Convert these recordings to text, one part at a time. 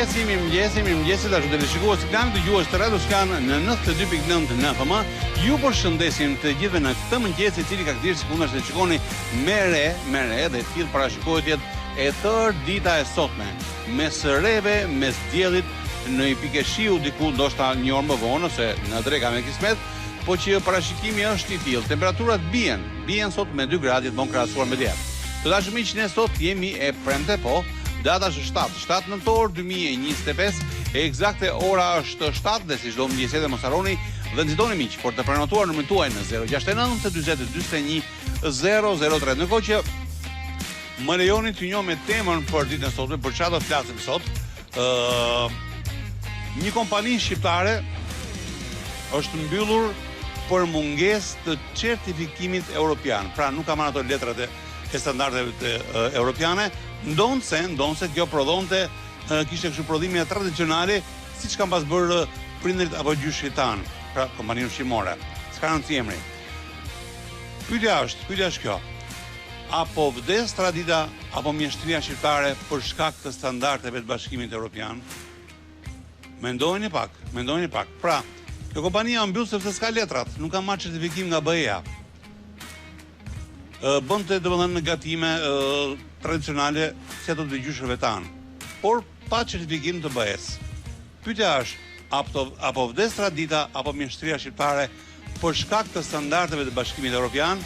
mirëmëngjesi, tash do të shikosh Siklan të dëgjues të Radio Skan në 92.9 në FM. Ju përshëndesim të gjithëve në këtë mëngjes i cili ka dhënë sekondash të shikoni me re dhe të tillë parashikohet jetë e tërë dita e sotme, mes rreve, mes diellit, në një pikë shiu diku ndoshta një orë më vonë ose në dreka me kismet, po që parashikimi është i tillë. Temperaturat bien sot me 2 gradë të krahasuar me dje. Të dashur miq, ne sot jemi e premte, po data është 7 nëntor 2025, e eksakte ora është 7 dhe si çdo mëngjes edhe mos harroni dhe nxitoni miq, por të prenotuar numrin tuaj në 069 40 41 003. Në kohë që më lejoni të njoh me temën për ditën e sotme, për çfarë do flasim sot. Një kompani shqiptare është mbyllur për mungesë të certifikimit europian. Pra nuk ka marrë ato letrat e standardeve europiane, ndonse kjo prodhonte kishte kështu prodhime tradicionale, siç kanë pas bërë prindërit apo gjyshit tanë, pra kompaninë ushqimore. S'ka rëndësi emri. Pyetja është kjo. Apo vdes tradita apo mjeshtria shqiptare për shkak të standardeve të Bashkimit Evropian? Mendojeni pak. Pra, kjo kompania mbyll sepse s'ka letrat, nuk ka marrë certifikim nga BE-ja. Bënte domethënë negatime tradicionale si ato të gjyshëve tanë, por pa certifikim të BE-s. Pyetja është, apo vdes tradita apo mjeshtria shqiptare për shkak të standardeve të Bashkimit Evropian?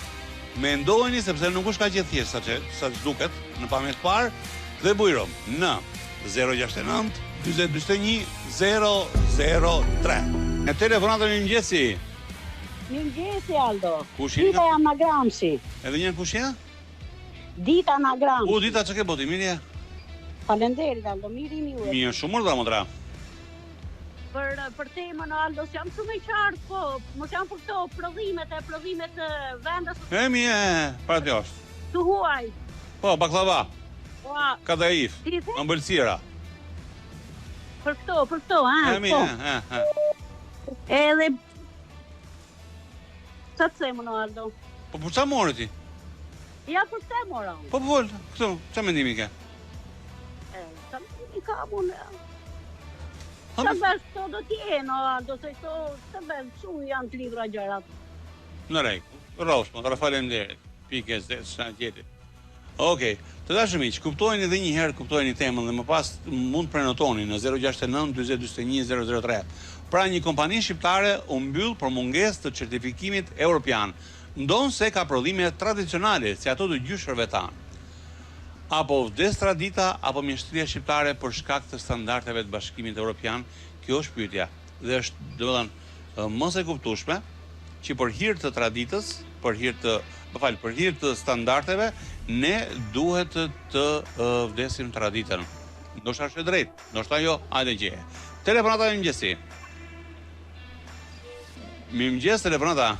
Mendojeni sepse nuk është kaq e thjeshtë sa duket në pamje të parë dhe bujrom në 069 40 41 003. Në telefonatën e mëngjesi. Mirëmëngjesi Aldo. Dita Anagramshi. Edhe një kush je? Dita Anagramshi. Dita çka ke boti, mirë? Faleminderit Aldo, mirë ju. Mirë, shumë urdhra motra. Për temën Aldo, jam shumë i qartë, po, mos jam për këto prodhimet vendas. Para të është. Tu huaj. Po, baklava. Po. Kadaif. Ëmbëlsira. Për këto, po. Edhe sa të themë në Aldo? Po për çfarë morë ti? Ja për këtë mora. Po vol, këtu, çfarë mendimi ke? Sa mendimi ka unë. Sa bësh këto do t'jenë, Aldo, se këto sa bësh shumë janë të lidhura gjërat. Në rregull. Rrosmo, të faleminderit. Pikës dhe sa tjetër. Okej, të dashur miq, kuptojeni edhe një herë, kuptojeni temën dhe më pas mund prenotoni në 069 40 41 003. Pra një kompani shqiptare u mbyll për mungesë të certifikimit europian, ndonse ka prodhime tradicionale si ato të gjyshërve tanë. Apo vdes tradita apo mjeshtria shqiptare për shkak të standardeve të Bashkimit Evropian? Kjo është pyetja. Dhe është, domethënë, mos e kuptueshme që për hir të traditës, për hir të standardeve, ne duhet të vdesim traditën. Ndoshta është e drejtë, ndoshta jo, hajde gjeje. Telefonata e mëngjesi. Mirëmëngjes, telefonata.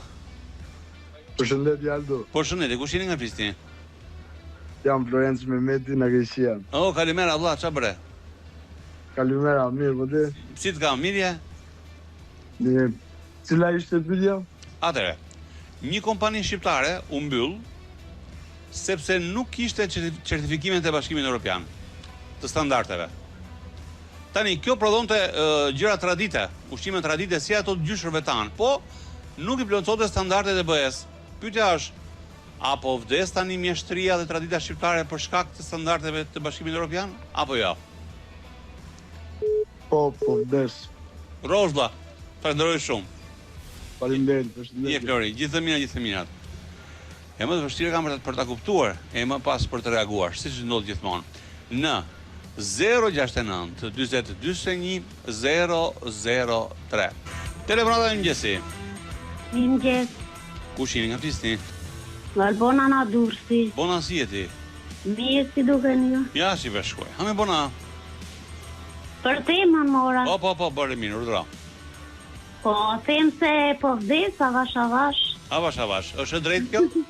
Përshëndetje Aldo. Përshëndetje, kush jeni nga Prishtinë? Jam Florenc Mehmeti nga Greqia. Kalimera vëlla, ç'a bëre? Kalimera, mirë, po ti? Si të kam, mirë je? Mirë. Cila ishte pyetja? Atëre, një kompani shqiptare u mbyll sepse nuk kishte certifikimet e Bashkimit Evropian të standardeve. Tani, kjo prodhonte gjëra tradite, ushqime tradite si ato të gjyshërve tanë, po nuk i plotësonte standardet e BE-s. Pyetja është, apo vdes tani mjeshtria dhe tradita shqiptare për shkak të standardeve të Bashkimit Evropian, apo jo? Po vdes. Rozlla, falenderoj shumë. Faleminderit, përshëndetje. Je Flori, gjithë të mirat. E më të vështirë kam për ta kuptuar, e më pas për të reaguar, siç ndodh gjithmonë. Në 069 40 41 003. Telefonata e mëngjesi. Mirëmëngjes. Kush jeni nga Prishtinë? Valbona na Durrësi. Bona si jeti? Mirë, si dukeni ju? Ja, si bashkoj. Ha me bona. Për temën mora. Po, bëre mirë, urdhra. Po, them se po vdes, avash. Avash. Është e drejtë kjo?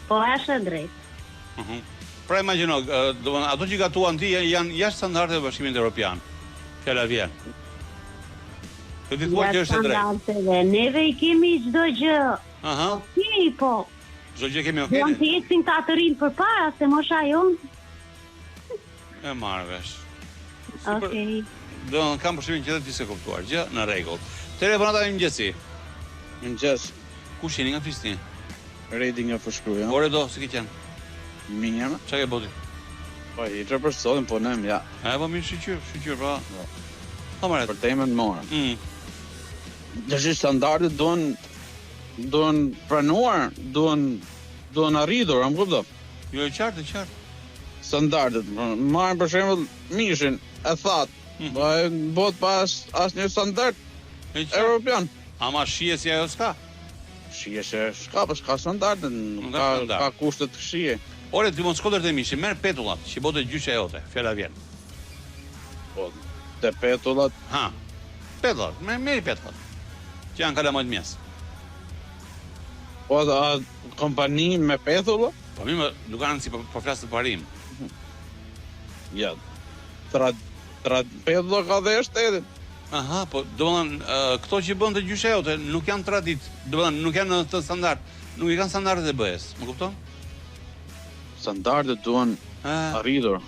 Po, është e drejtë. Pra imagjino, domethënë ato që gatuan ti janë jashtë standardeve të Bashkimit Evropian. Fjala vjen. Të di thua që është e drejtë. Neve i kemi çdo gjë. Okej, po. Çdo gjë kemi okej. Janë të ecin ta të rinë përpara se mosha jonë. E marr vesh. Okej. Do kam përshtypjen që ti s'e kuptuar gjë, në rregull. Telefonata e mëngjesi. Mëngjes, Kush jeni nga Prishtinë? Redi nga Fushkruja. Ore do, si ke qenë? Mirë, Çka ke boti? po i tre për sotën, po nem, ja, Po mirë shqyr, pra. Po marrë. për temën morën. Dëshi standardet duhen pranuar, duhen arritur, am kupton? Jo, qartë. Standardet, marrin për shembull mishin, e thatë, po e bot pas asnjë standard E qartë. evropian. Ama shije si ajo s'ka. Shije se s'ka standardet, Nuk ka standard. ka kushte të këshie. Ore, ti mos shkodër të mishi, merr petullat, që bote gjyshe jote, fjala vjen. Po, te petullat, Ha. Petullat, merri petullat. Që janë kalamajt mjes. po a kompani me petulla? Po mi më nuk kanë si po flas të parim. Ja, petulla ka dhe e shtetit. Aha, po domethënë këto që bën të gjyshe jote nuk janë tradit, domethënë nuk janë në të standard, nuk i kanë standardet e BE-s, më kupton? Standardet duhen arritur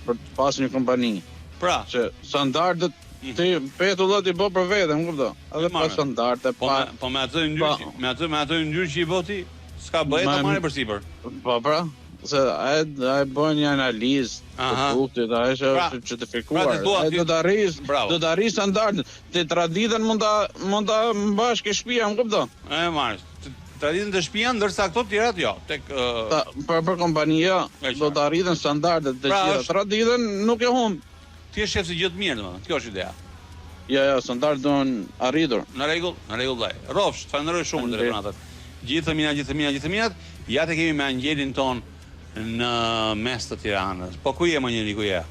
për të pasur një kompani. Pra, Që standardet ti petullat i bë për vete, më kupton? Edhe pa Marrë. standarde, po me atë ndryshë, me atë ndryshë që i boti, s'ka bëhet ta marrë përsipër. po pra, se ai bën një analizë të Aha. produktit, ai është Pra, certifikuar. pra, të thua Ai ti- do të arrijë, Bravo. do të arrijë standardet. Ti traditën mund ta mbash ke shtëpia, më kupton? Marrë. Traditën të shtëpia, ndërsa këto të tjerat jo. Tek Për kompania E do të arritën standardet të Pra, gjitha. është- Traditën nuk e humb. ti je shef si gjë të mirë, domethënë. Kjo është ideja. Ja, standardet duhen arritur. Në rregull vllai. Rrofsh, falenderoj shumë për telefonatat. Gjithë minat. Ja të kemi me angelin ton në mes të Tiranës. Po ku je më njëri, ku je?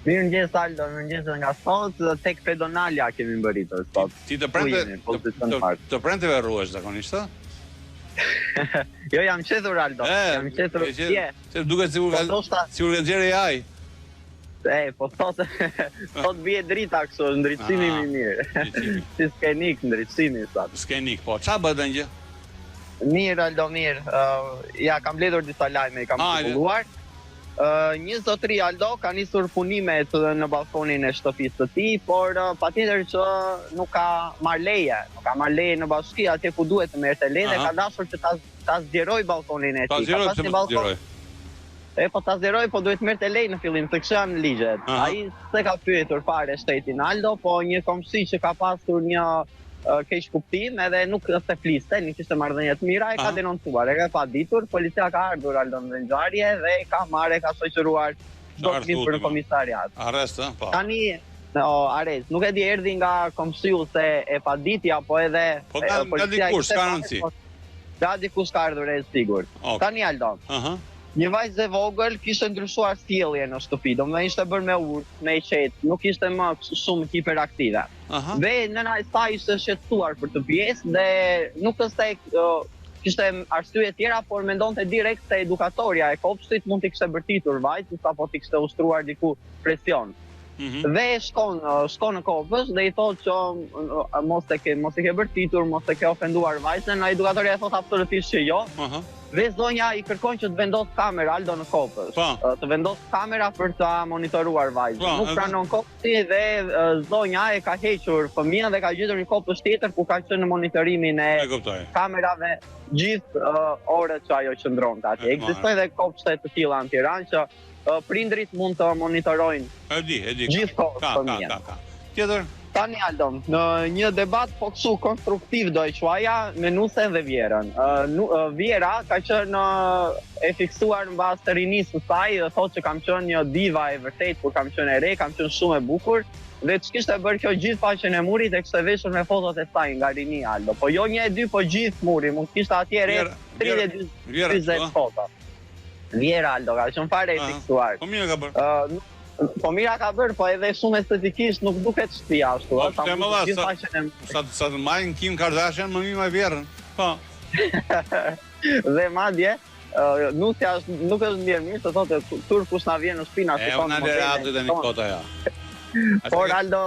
Mirëmëngjes Aldo, mirëmëngjes nga sot, tek pedonalja kemi mbërritur sot. Ti të Ku prente jemi, pozicion parë. të prenteve rruhesh zakonisht, ë? Jo, jam qetur Aldo, jam qetur tje. Se duket sigur ka nxjerrë aj. Po sot bie drita kështu, ndriçimi më mirë. Si skenik ndriçimi sot. Skenik, po. Ç'a bëhet gjë? Mirë Aldo, mirë. Ja kam mbledhur disa lajme, i kam publikuar. Një zotëri Aldo ka nisur punimet në balkonin e shtëpisë së tij, por patjetër që nuk ka marrë leje. Nuk ka marrë leje në bashki atje ku duhet të merrte leje dhe ka dashur që ta zgjeroj balkonin e tij. Ta zgjeroj. Po ta zgjeroj, po duhet merrte leje në fillim, se kështu janë ligjet. Ai s'e ka pyetur fare shtetin Aldo, po një komshi që ka pasur një keq kuptim edhe nuk se fliste, nuk ishte marrëdhënie të mira, e ka denoncuar, e ka paditur, policia ka ardhur Aldo në ngjarje dhe ka marrë, ka shoqëruar çdo klip për në komisariat. Arrest, po. Tani arrest, nuk e di erdhi nga komshiu se e paditi apo edhe policia ka rëndësi. Ka dikush ka ardhur e sigurt. Tani Aldo. Një vajzë e vogël kishte ndryshuar sjellje në shtëpi, domethënë ishte bërë me urtë, me qetë, nuk ishte më shumë hiperaktive. Dhe nëna e saj ishte shqetësuar për të pjesë dhe nuk kishte arsye tjera, por mendonte direkt se edukatorja e kopshtit mund t'i kishte bërtitur vajzës apo t'i kishte ushtruar diku presion. Dhe shkon në kopës dhe i thotë që mos e ke bërtitur, mos e ke ofenduar vajzën, edukatorja e thotë absolutisht që jo. Dhe zonja i kërkon që të vendos kamera Aldo në kopës. Të vendos kamera për të monitoruar vajzën. Nuk pranon kopësi dhe zonja e ka hequr fëmijën dhe ka gjetur një kopës tjetër ku ka qenë në monitorimin e kamerave gjithë orët që ajo qëndronte atje. Ekzistojnë dhe kopshte të tilla në Tiranë që prindrit mund të monitorojnë gjithë kohën fëmijën. Tjetër? Tani Aldo, në një debat po kështu konstruktiv do e quaja me Nusen dhe Vjerën. Vjera ka qenë e fiksuar në bazë të rinisë së saj, thotë që kam qenë një diva e vërtet, kur kam qenë e re, kam qenë shumë e bukur, dhe që kishte bërë kjo gjithë faqen e murit e kishte veshur me fotot e saj nga rini Aldo. Po jo një e dy, po gjithë muri, mund kishte atje re 32 foto. Vjera Aldo, ka qenë fare e fiksuar. Po mirë ka bërë. Po mira ka bërë, po edhe shumë estetikisht nuk duket shtëpia ashtu. Sa të marrin Kim Kardashian më mirë me Vjerën. Po. Dhe madje nusja nuk është mirë, se thotë turkush na vjen në shtëpi na shikon. Unë ndër aty tani kota ja. Por Aldo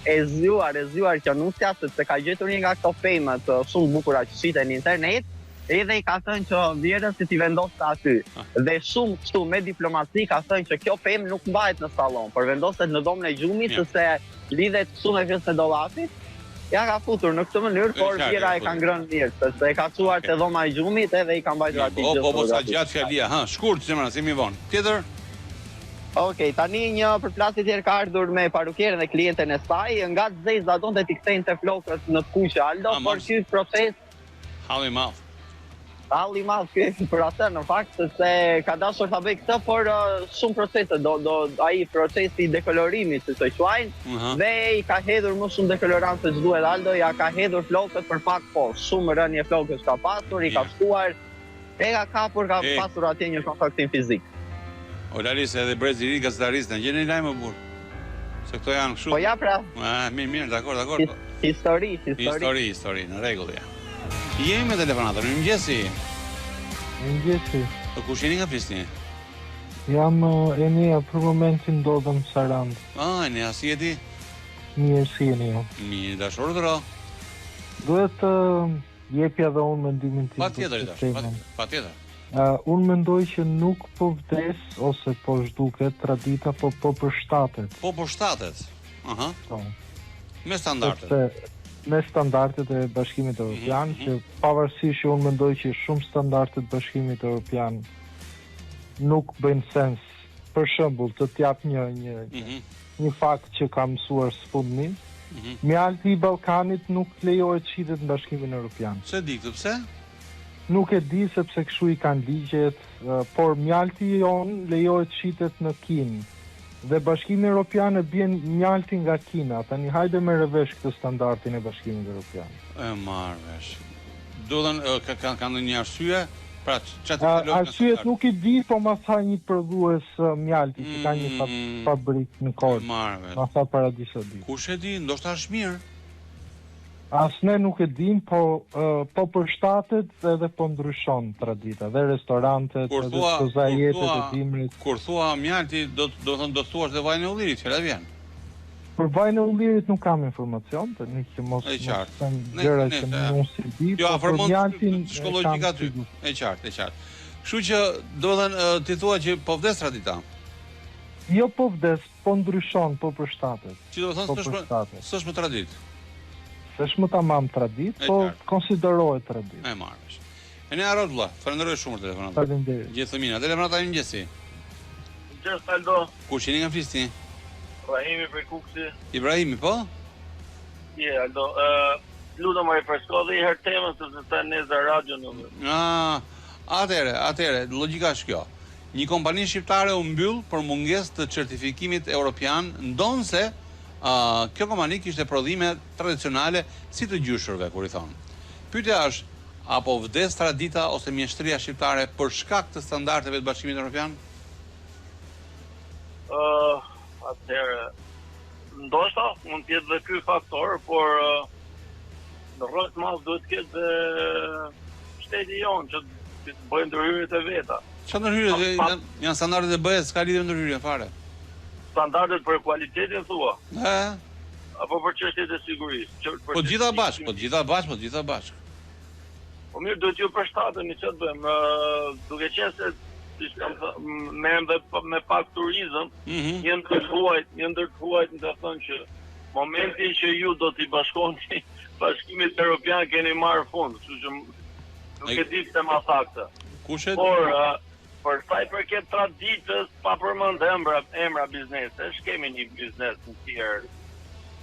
e zgjuar që nusja sepse ka gjetur një nga këto femët shumë bukura që shiten në internet edhe i ka thënë që vjerën si t'i vendoste aty. Dhe shumë kështu me diplomaci ka thënë që kjo pemë nuk mbahet në sallon, por vendoset në domën e gjumit, sepse lidhet kështu me pjesën e dollapit. Ja ka futur në këtë mënyrë, por vjera e ka ngrënë mirë, sepse e ka çuar te dhoma e gjumit edhe i ka mbajtur aty gjithë. Po, sa gjatë fjalia, shkurt zemra, si mi vonë. Tjetër? Okej, tani një përplasje tjetër ka ardhur me parukierën dhe klienten e saj, nga Zeza donte t'i kthente flokët në kuqe Aldo, por ky proces halli madh. Halli madh për atë në fakt, sepse ka dashur ta bëj këtë, por shumë procese ai procesi i dekolorimit, si thoj quajnë, dhe i ka hedhur më shumë dekolorant se ç'duhet Aldo, ja ka hedhur flokët për pak shumë rënje flokësh ka pasur, i ka shtuar, e ka kapur, ka pasur atje një kontaktim fizik. O Laris, edhe brezi i ri gazetarisë, në gjeni lajmë burr. Se këto janë kështu. Po ja pra. Mirë, dakor. Histori, në rregull ja. Jemi me telefonator, mëngjesi. Mëngjesi. Po kush jeni nga Prishtinë? Jam Enia, për momentin ndodhem në Sarand. Enia, si jeti? Mirë, si jeni jo. Mirë, dashur të ro. Duhet të jepja dhe unë mendimin tim. Patjetër. Unë mendoj që nuk po vdes, ose po zhduket tradita, po përshtatet. Po përshtatet? Aha. Me standardet? Me standardet e Bashkimit Evropian, që pavarësisht që unë mendoj që shumë standardet Bashkimit Evropian nuk bëjnë sens. Për shembull, të t'jap një fakt që kam mësuar sfundmi, mjalti i Ballkanit nuk lejohet shitet në Bashkimin Evropian. Se di këtë pse? Nuk e di sepse kështu i kanë ligjet, por mjalti jon lejohet shitet në Kinë. Dhe Bashkimi Evropian e bjen mjalti nga Kina. Tani hajde me revesh këtë standardin e Bashkimit Evropian. E marr vesh. Duhen kanë ndonjë arsye? Pra, arsyet nuk i di, po ma tha një prodhues mjalti që ka një fabrik në Korçë. Ma tha Paradisa di. Kush e di, ndoshta është mirë. As ne nuk e dim, po përshtatet edhe po ndryshon tradita, dhe restorantet, edhe pozajetet e dimrit. Kur thua mjalti, do të thuash dhe vajin e ullirit, fjala vjen. Për vajin e ullirit nuk kam informacion, të një që mos them gjëra që nuk si di, po për mjaltin psikologjik aty. E qartë. Kështu që do të thënë ti thua që po vdes tradita. Jo po vdes, po ndryshon, po përshtatet. Që do të thënë s'është më traditë. Është më tamam tradit, po konsiderohet tradit. E marrësh. Enia Rodlla, falenderoj shumë për telefonat. Faleminderit. Gjithë fëmijët, telefonat tani mëngjesi. Mëngjes Aldo. Kush jeni nga Prishtinë? Ibrahimi për Kuksi. Ibrahimi, po? Aldo, lutem më refresko dhe i herë temën sepse sa në radio nuk. Atëre, logjika është kjo. Një kompani shqiptare u mbyll për mungesë të certifikimit evropian, ndonse kjo kompani kishte prodhime tradicionale si të gjyshërve, kur i thonë. Pyetja është, apo vdes tradita ose mjeshtria shqiptare për shkak të standardeve të Bashkimit Evropian? Atëherë, ndoshta mund të jetë dhe ky faktor, por në rreth të madh duhet të ketë shteti jonë që të bëjë ndërhyrjet e veta. Çfarë ndërhyrje janë standardet e BE-s, s'ka lidhje me ndërhyrjen fare. Standardet për kualitetin thua? Apo për çështjet e sigurisë? Po gjitha bashkë. Po mirë, duhet ju përshtateni, ç'të bëjmë? Duke qenë se merrem me pak turizëm, një ndër huajt të thonë që momentin që ju do t'i bashkoheni Bashkimit Evropian keni marrë fund, kështu që nuk e di pse ma tha këtë. Kush e di? Për sa i përket traditës, pa përmend emra biznesesh, kemi një biznes në tjerë.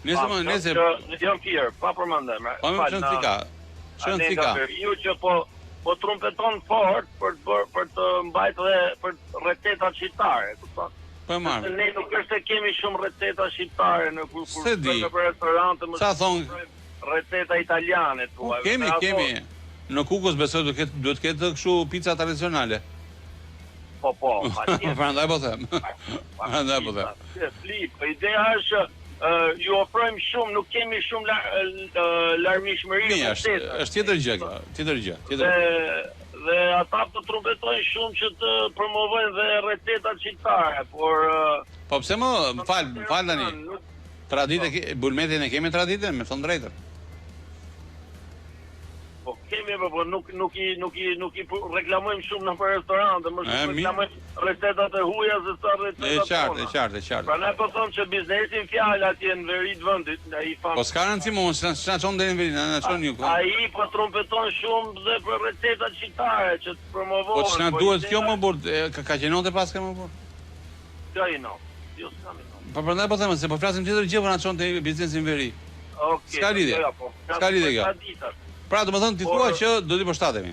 Nëse jam tjerë, pa përmend emra. Po më çontika. Ju që po trumpeton fort për të mbajtur për recetat shqiptare, kupton? Po marr. Ne nuk është se kemi shumë receta shqiptare në në restorante, sa thon receta italiane thua. Kemi. Në Kukës besoj duhet ketë kështu pica tradicionale. Po. Prandaj po them. Ideja është ju ofrojmë shumë, nuk kemi shumë larmishmëri. Është tjetër gjë. Dhe ata po trumpetojnë shumë që të promovojnë dhe recetat shqiptare, por po pse më fal tani. Traditë bulmetin e kemi traditën, me thënë drejtën. Po kemi, po nuk i reklamojmë shumë në për restorante, më shumë reklamojmë recetat e huaja se sa recetat tona. E qartë. Pra ne po thomë që biznesin fjalë atje në veri të vendit, ai fam. Po s'ka rëndësi më, s'na çon deri në veri, na çon ju. Ai po trompeton shumë dhe për recetat shqiptare që të promovohen. Po ç'na duhet kjo më burr, ka qenote pas më burr? Jo i no. Jo s'kam. Po prandaj po them se po flasim tjetër gjë, po na çon te biznesin në veri. Okej. S'ka lidhje. S'ka lidhje kjo. Pra, domethënë ti thua që do t'i përshtatemi.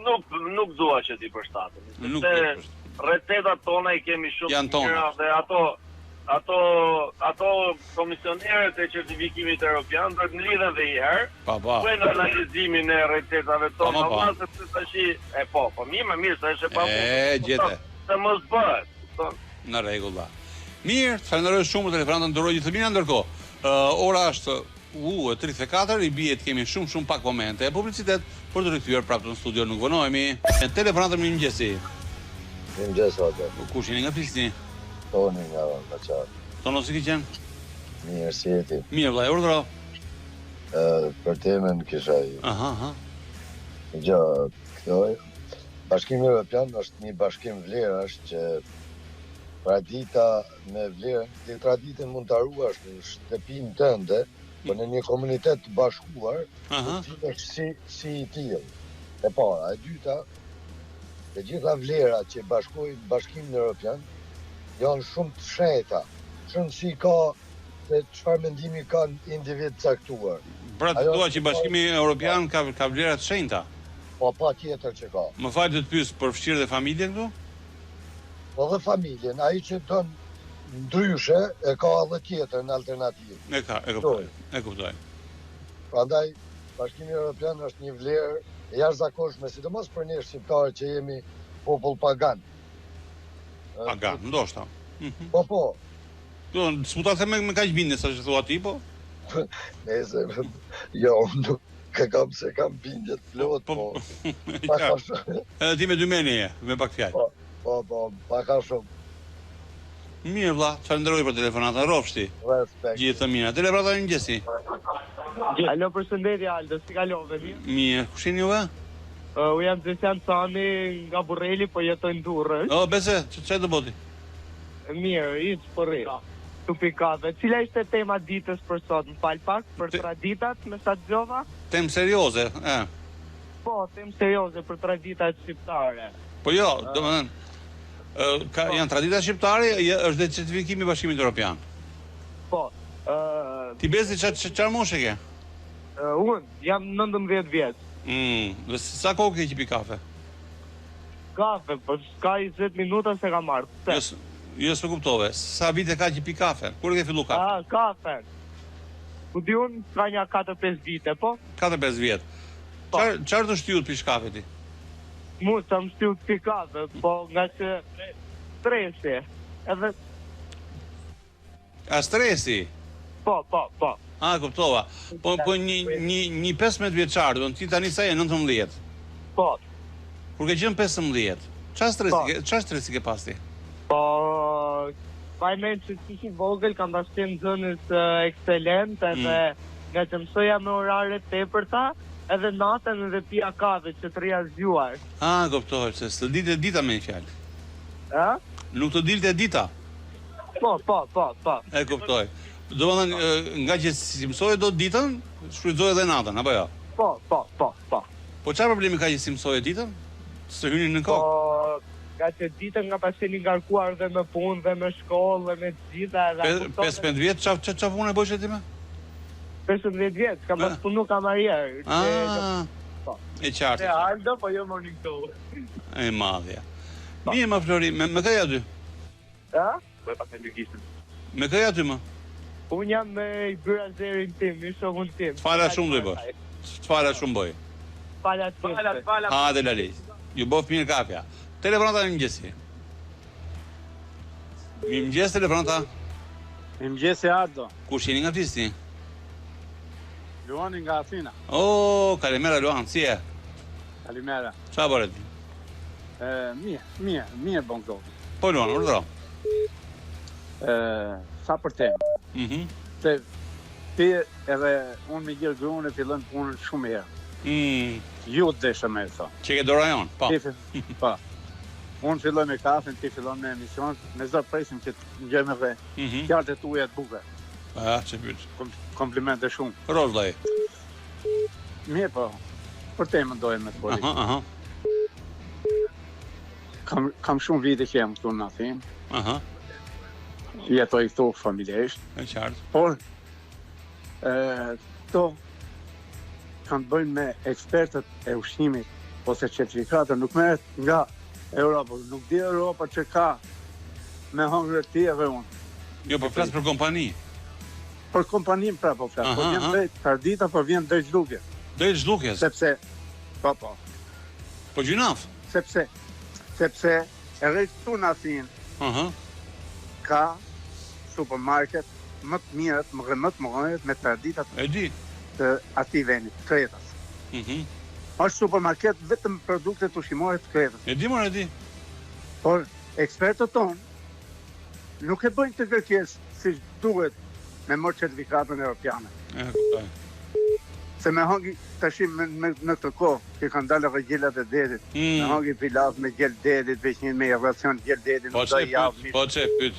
Nuk dua që t'i përshtatemi. Nuk recetat tona i kemi shumë të mira dhe ato komisionerët e certifikimit evropian do të nglidhen dhe një herë. Në analizimin e recetave tona, sepse tash po më mirë se është pa. Gjete. Se mos bëhet. Në rregull. Mirë, të falenderoj shumë për telefonatën, ndëroj gjithë të mira, ndërkohë ora është 34, i bie të kemi shumë pak momente e publicitet për të rikthyer prapë në studio, nuk vonohemi. Telefonatën mirëmëngjesi. Mirëmëngjes atë. Kush jeni nga Prishtinë? Toni nga Kaçar. Tono si ke qenë? Mirë, si jeti? Mirë, vllai, urdhëro. Për temën kisha ju. Aha. Këto Bashkimi Evropian është një bashkim vlerash që tradita me vlerën, dhe traditën mund të arruash në shtëpinë tënde, po në një komunitet të bashkuar, të është si i tillë. E para, e dyta, të gjitha vlerat që bashkojnë Bashkimin Evropian janë shumë të shënta, shumë si ka se çfarë mendimi kanë individ caktuar. Pra të thua që Bashkimi Evropian ka vlera të shenjta? Po patjetër që ka. Më fal të pyes për fshirë dhe familjen këtu? Po dhe familjen, ai që don ndryshe e ka edhe tjetër në alternativë. E kuptoj. Prandaj Bashkimi Evropian është një vlerë e jashtëzakonshme, sidomos për ne shqiptarë që jemi popull pagan. Pagan, ndoshta. Po. S'mund ta them me kaq bindje sa që thua ti, po? Nëse jo, nuk kam se kam bindje të plot, po. Edhe ti me dy meni je, me pak fjalë. Po, paka shumë. Mirë vlla, falenderoj për telefonatën, rrofshti. Respekt. Gjithë të mira. Telefonata mëngjesi. Alo, përshëndetje Aldo, si kalove mi? Mirë, kush jeni juve? U jam Zesian Cani nga Burreli, po jetoj në Durrës. Bese, ç'e do bëti? Mirë, hiç po rri. Tupikave. Cila ishte tema ditës për sot? Më fal pak për traditat me sa dëgjova? Temë serioze, Po, temë serioze për traditat shqiptare. Po jo, domethënë janë tradita shqiptare, është dhe certifikimi i Bashkimit Evropian. Po. Ti bezi çfarë moshe ke? Unë jam 19 vjeç. Dhe sa kohë ke që pi kafe? Kafe, po ka 20 minuta se ka marrë. Jo s'e kuptove. Sa vite ka që pi kafe? Kur ke fillu kafe? Kafe. Ku di unë ka një 4-5 vite, po? 4-5 vjet. Çfarë të shtyut pish kafe ti? Mu sa më shtyut pi kafe, po nga që stresi. Edhe... A stresi? Po. Kuptova. Po një 15 vjeçar, do ti tani sa je 19? Po. Kur ke qenë 15? Çfarë stresi ke pas ti? Po, pajmen që që vogël kam pas qenë zënës ekselent, edhe nga që mësoja me orare tepërta, edhe natën edhe pia kafe që të rria zgjuar. Kuptoj, se s'të dilte dita me një fjalë. Nuk të dilte dita? Po. E kuptoj. Do më thënë, nga që si mësoj do ditën, shfrytëzoj edhe natën, apo jo? Po. Po çfarë problemi ka që si mësoj ditën? Së hynin në kokë? Nga që ditën nga pas qeni ngarkuar dhe me punë dhe me shkollë dhe me gjitha... 15 vjetë, qa punë e bëshe ti me? 15 vjetë, ka pas punu kamarierë. E qartë. E Aldo, po jo morning show. E madhja. Mirë ma Flori, me këja ty? Po e pak e lukisën. Me këja ty më? Unë jam me i bëra zerin tim, i shogun tim. Fala shumë doj bësh. Fala shumë bëj. Fala. Ha dhe lali. Ju bof mirë kafja. Telefonata në mëngjesi. Mëngjes telefonata. Mëngjesi Ardo. Kush jeni nga Prishtinë? Luani nga Athina. Kalimera Luan, si e? Kalimera. Qa bëre ti? Mirë bon këto. Po Luan, urdhëro. Sa për temë. Ti edhe unë me gjithë grunë e fillon punën shumë herë. Ju të desha me e tha. Që ke do rajon, pa. Pa. Unë filloj me kafën, ti fillon me emision, me zërë presim që të gjëme dhe kjartë e tuja të buke. Që pytë. Komplimente shumë. Rosh, dhej. Mirë, po. Për temën dojnë me të poli. Kam shumë vite që jam këtu në Athin. Jetoj këtu familjesht. E qartë. Por, këto kanë të bëjnë me ekspertët e ushqimit ose certifikatën, nuk merret nga Europa, nuk di Europa që ka me hëngrë ti edhe unë. Jo, po flasë për kompani. Për kompanim pra po flasë, po vjen drejt Tardita, po vjen drejt Zhlukjes. Drejt Zhlukjes? Sepse, po. Po gjynaf? Sepse e rejtë këtu në Athin, ka supermarket më të mirët, më të mëgënët me Tarditat të ati venit, Kretës. Është supermarket vetëm produkte të ushqimore të Kretës. E di. Por ekspertët tonë nuk e bëjnë të kërkesë si duhet me mërë certifikatën europiane. Se me hangi tashim në të kohë, që kanë dalë dhe gjellat e dedit, me hangi pilaf me gjell dedit, veçnjën me racion gjell dedit, po që pyt.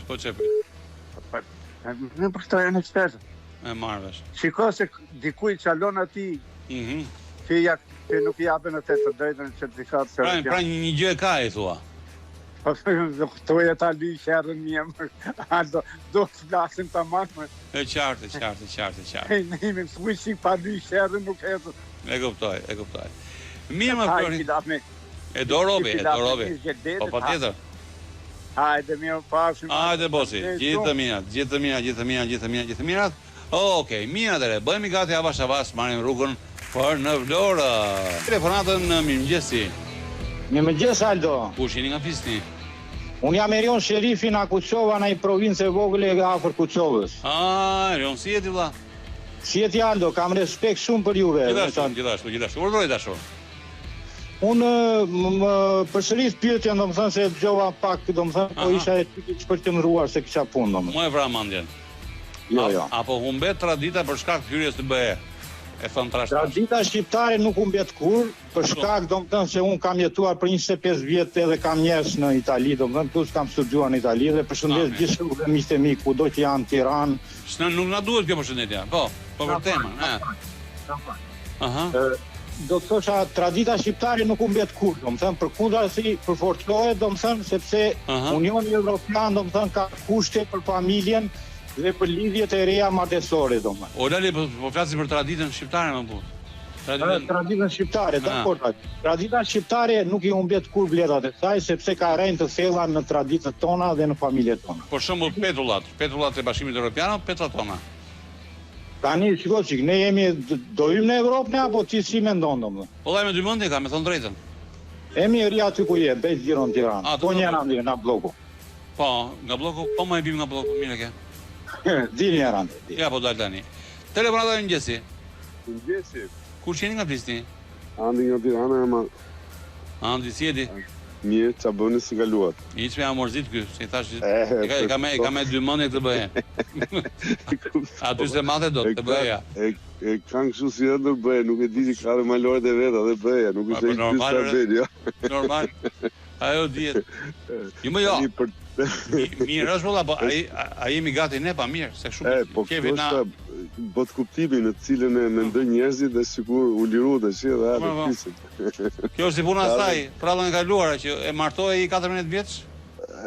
Në për këta janë ekspertët. E marrësh. Shiko se dikuj qalon ati, që nuk i apen atë të drejtën e certifikatë. Pra një gjë e ka e thua. Këto e ta ly shërën mjemë, do të flasim të marrë. E qartë. Ne imi më s'mu si pa ly shërën nuk e të. E kuptoj. Mirë më Flori. E do robi. Po pa tjetër. Hajde mirë pasim. Hajde bosi, gjithë të mirat. Okej, mirat e re, bëhemi gati avash, marim rrugën për në Vlorë. Telefonatën mirëmëngjesi. Mirëmëngjes Aldo. Kush jeni nga Fisni? Unë jam Erion Sherifi nga Kuqova, në i provincë e vogël e afër Kuqovës. Erion, si jeti vlla? Si jeti Aldo, kam respekt shumë për juve. Gjithashtu. Urdhëroj dashur. Unë më përsëris pyetjen, domethënë se dëgjova pak, domethënë po isha e për të mëruar se kisha punë domethënë. Mo e vra mendjen. Jo. Apo humbet Tradita për shkak të hyrjes të BE. E thon trashë. Tradita shqiptare nuk humbet kur, për shkak domethënë se un kam jetuar për 25 vjet edhe kam njerëz në Itali, domethënë plus kam studiuar në Itali dhe përshëndes gjithë shokët miqtë mi kudo që janë në Tiranë. Nuk na duhet kjo përshëndetje. Po për temën, Do të thosha Tradita shqiptare nuk humbet kur, domethënë përkundrazi përforcohet, domethënë sepse Unioni Evropian domethënë ka kushte për familjen dhe për lidhjet e reja martësore, domethënë. O lali, po flasim për traditën shqiptare më punë. Traditën shqiptare, dakor. Tradita shqiptare nuk i humbet kur vlerat e saj, sepse ka rënë të thella në traditët tona dhe në familjet tona. Për shembull petullat e Bashkimit Evropian, petullat tona. Tani shiko çik, ne do hyjmë në Evropë ne apo ti si mendon domethënë? Po vaj me dy mendje kam, me thon drejtën. Emi ri aty ku je, Bej Giron Tiranë. Po njëra nga bloku. Po, nga bloku, po më e bim nga bloku, mirë ke. Dini Aran. Ja po dal tani. Telefonata mëngjesi. Mëngjesi. Kush jeni nga Fisni? Andi nga Tirana ama. Andi si jeti? Mirë, ça bëni si kaluat? Hiç me amorzit ky, se i thash ka me dy mendje këtë bëje. Aty se madhe do të bëja. E kanë kështu si ëndër bëje, nuk e di si ka dhe malorët e veta dhe bëja, nuk e se i dy starbet, jo. Normal. Ajo dihet. Jo më jo. Mirë është valla, po ai jemi gati ne pa mirë, se shumë kemi na bot kuptimin në cilën e mendojnë njerëzit dhe sikur u liru tash edhe atë fisin. Kjo është si puna saj, prallën e kaluara që e martoi 14 vjeç.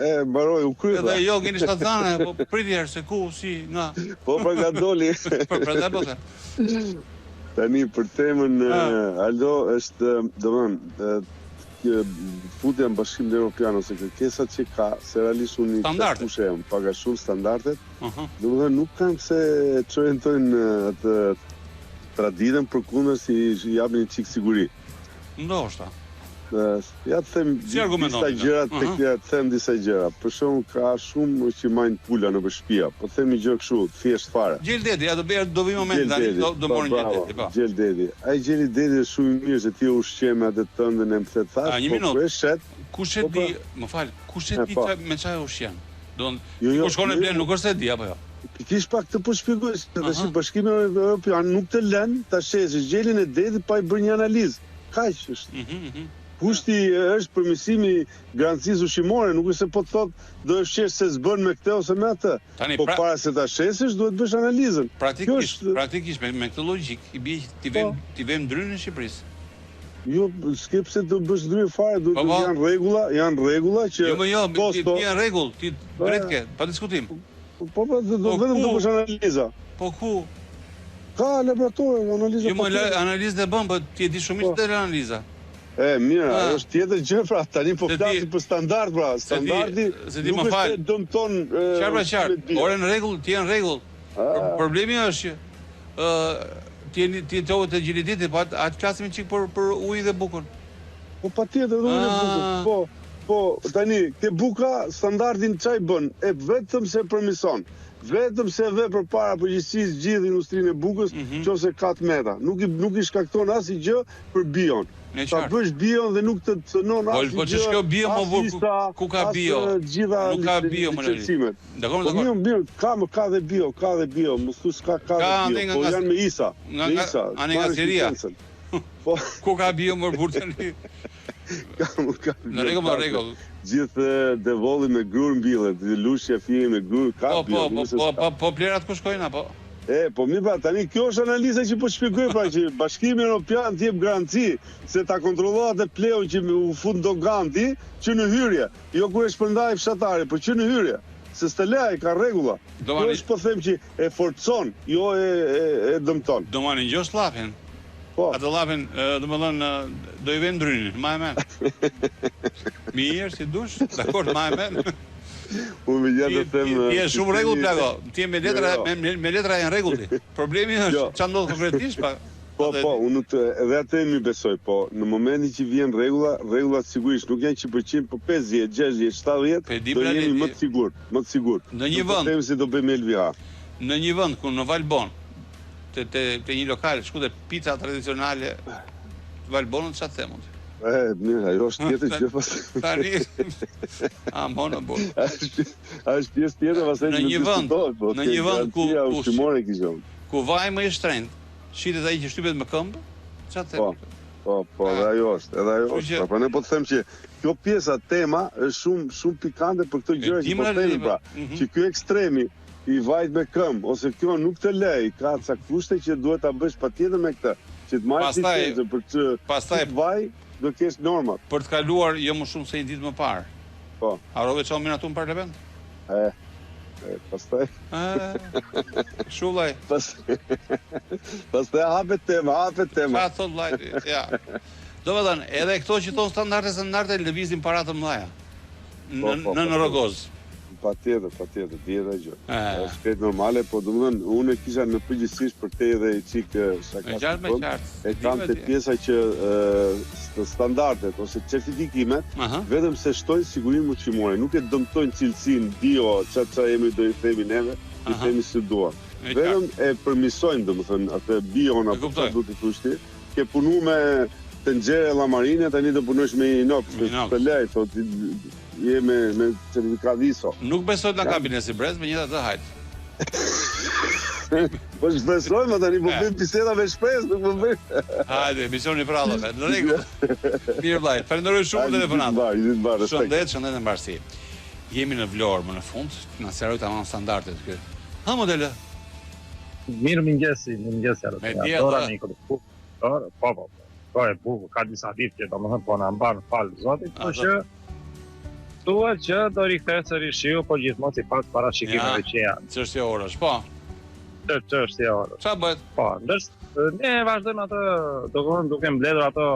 E mbaroi u krye. Edhe jo keni stazane, po priti herë se ku si nga. Po pra nga doli. Prandaj po the. Tani për temën Aldo është, domethënë, futja në Bashkimin Evropian ose kërkesat që ka, se realisht unë kushe paga shumë standardet, domethënë nuk kam se që orientojnë atë traditën përkundër si japin një çik siguri. Ndoshta. Ja të them disa gjëra, për shembull ka shumë që majnë pula në shtëpia, po themi gjë kështu, thjesht fare. Gjel dedi, ja do vi moment tani, do morën gjel dedi, po. Gjel dedi. Ai gjeli dedi është shumë i mirë se ti ushqem atë tëndën e më the thash, po preshet. Kush e di, më fal, kush e di me çfarë ushqen? Don, ku shkon e blen, nuk është se di apo jo. Kish pak të po shpjegoj se tash Bashkimi Evropian nuk të lën ta shesësh gjelin e detit pa i bërë një analizë. Kaq është. Kushti është përmirësimi garancisë ushqimore, nuk është se po të thotë do e fshesh se s'bën me këtë ose me atë. Po para se ta shesësh duhet bësh analizën. Praktikisht me këtë logjik i bie që ti vëm ndryrën në Shqipërisë. Jo, s'ke pse të bësh ndryrë fare, duhet janë rregulla që Jo, ti janë rregull, ti drejt ke, pa diskutim. Po vetëm të bësh analiza. Po ku? Ka laborator, analiza. Jo, analizën e bën, po ti e di shumë të analiza. Mira, është tjetër gjë, pra, tani po flasim për standard, pra, standardi nuk është dëmton... Qartë, ore në rregull, ti janë rregull. Problemi është që ti të të gjiliditi, po atë flasim një qikë për ujë dhe bukën. Po pa tjetër dhe ujë dhe bukën, po, tani, ke buka, standardin qaj bën, vetëm se përmison, vetëm se ve për para përgjithësisë gjithë industrinë e bukës, qose 4 meta. Nuk i shkakton asnjë gjë për bion. Ta bësh bion dhe nuk të cënon asnjë gjë. Po që shkjo bio më ku ka bio? Nuk ka bio më në rritë. Dakor. Ka dhe bio, më thu s'ka bio, po janë me isa. Anë nga Siria. Ku ka bio më burtën? Në rregull. Gjithë devolli me grur mbillet, lushja fije me grur, ka bio. Po plerat ku shkojnë apo? Po mi pra, tani kjo është analiza që po shpjegoj, pra që Bashkimi Evropian t'jep garanci se ta kontrollohet e pleun që u fut doganti që në hyrje, jo kur e shpërndaj fshatari, por që në hyrje, se s'të ka rregulla. Kjo është po them që e forcon, jo e dëmton. Do mani gjos llafin. Po. Atë llafin, domethënë do i vën ndrynin, ma e men. Mirë, si dush, dakor, ma e men. Unë me gjatë të them... Ti e shumë rregull, Plago. Ti me letra e në rregulli. Problemi është, që ndodhë konkretisht, pa? Po, unë edhe atë e mi besoj, po në momentin që vjen rregullat sigurisht nuk janë 100%, po 50, 60, 70, do jemi më të sigurt. Në një vend... Them si do bëjmë LVA. Në një vend, ku në Valbon, të një lokal, shkute pizza tradicionale, Valbonën çfarë themon? Mirë, ajo është tjetër gjë pas. Tani. Mono bu. Është pjesë tjetër pastaj në një vend ku vaj më i shtrenjtë, shitet ai që shtypet me këmbë, çfarë them? Po, edhe ajo është. Po ne po të them që kjo pjesa tema është shumë pikante për këto gjëra që po themi pra, që ky ekstremi i vajt me këmbë ose kjo nuk të lej, ka ca kushte që duhet ta bësh patjetër me këtë, që të marrësh licencë për të vaj do kesh normat. Për të kaluar jo më shumë se një ditë më parë. Po. Harove çau minatum në parlament? Pastaj. Shullaj. Pastaj hapet tema. Çfarë thot vllai? Ja. Domethënë, edhe këto që thon standarde lëvizin para të mëdha. Në Rogoz. Patjetër, dieta gjë. Është shpejt normale, po domethënë unë kisha në përgjithësisht për te dhe çik me qartë. E kam te pjesa që standardet ose certifikimet, vetëm se shtojnë sigurinë ushqimore, nuk e dëmtojnë cilësinë bio, çfarë jemi do i themi neve, i themi si duam. Vetëm e përmisojnë domethënë atë bion apo çfarë duhet të kushti, ke punu me tenxhere llamarine, tani do punosh me inox, të lej, thotë je me certifikat ISO. Nuk besoj nga kabinesi brez, me njëta të hajt. Po shpresoj, ma tani po bëjmë biseda me shpresë, nuk po bëjmë. Hajde, misioni për allave, në rregull. Mirë vllai, falenderoj shumë për telefonatën. Shëndet e mbarësi. Jemi në Vlorë më në fund, na sqaroi tamam standardet këtu. Ha modele. Mirë mëngjesi, me djela. Po, e bukur, ka disa ditë që domethënë po na mban fal Zotit, po që thuhet që do rikthehet sërish shiu, po gjithmonë sipas parashikimeve që janë. Çështja orash, po. Çështja orash. Çfarë bëhet? Po, ndërsa ne vazhdojmë atë, duke mbledhur ato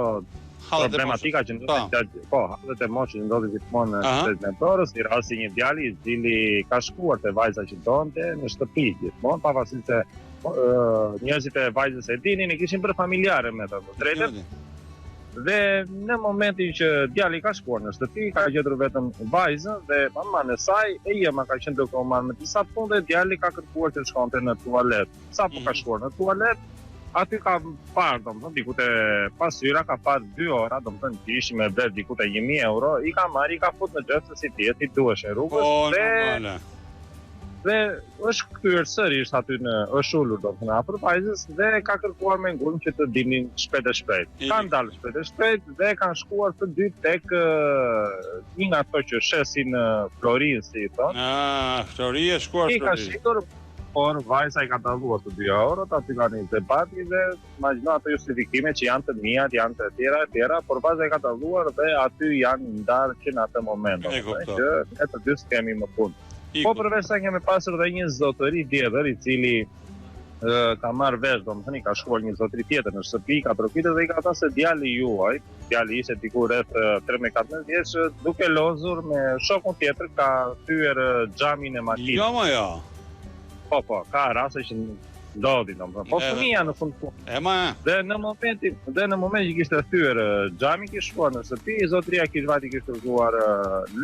problematika që ndodhin gjatë, po, hallet e moshës që ndodhin gjithmonë në shtetin e Dorës, si rasti një djali i cili ka shkuar te vajza që donte në shtëpi gjithmonë, pavarësisht se njerëzit e vajzës e dinin, e kishin bërë familjare me të drejtën. Dhe në momentin që djali ka shkuar në shtëpi, ka gjetur vetëm vajzën dhe maman e saj, e jema ka qenë duke u marrë me disa punte, djali ka kërkuar të shkonte në tualet. Sa po ka shkuar në tualet, aty ka parë, domethënë, diku te pasyra ka parë 2 ora, domethënë që ishim me bler diku te 1000 euro, i ka marrë, i ka fut në xhep se si ti duhesh në rrugës dhe Dhe është kthyer sërish aty është ulur domethënë afër vajzës dhe ka kërkuar me ngulm që të dinin shpejt e shpejt. Kanë dalë shpejt e shpejt dhe kanë shkuar të dy tek një nga ato që shesin Florin, si i thonë. Flori e shkuar Florin. Por vajza i ka dalluar të 2 orët, aty ka një debati dhe imagjino ato justifikime që janë të mijat, janë të tjera, por vajza i ka dalluar dhe aty janë ndarë që në atë moment. Që ne të dy s'kemi më punë. Po përveç sa kemi pasur dhe një zotëri tjetër i cili ka marrë vesh, domethënë ka shkuar një zotëri tjetër në shtëpi, ka trokitur dhe i ka thënë se djali juaj, djali ishte diku rreth 13-14 vjeç, duke lozur me shokun tjetër ka thyer xhamin e makinës. Jo më jo. Po, ka raste që ndodhin, domethënë. Po fëmia në fund punë. Dhe në momentin që kishte thyer xhamin, kishte shkuar në shtëpi, zotëria kishte uzuar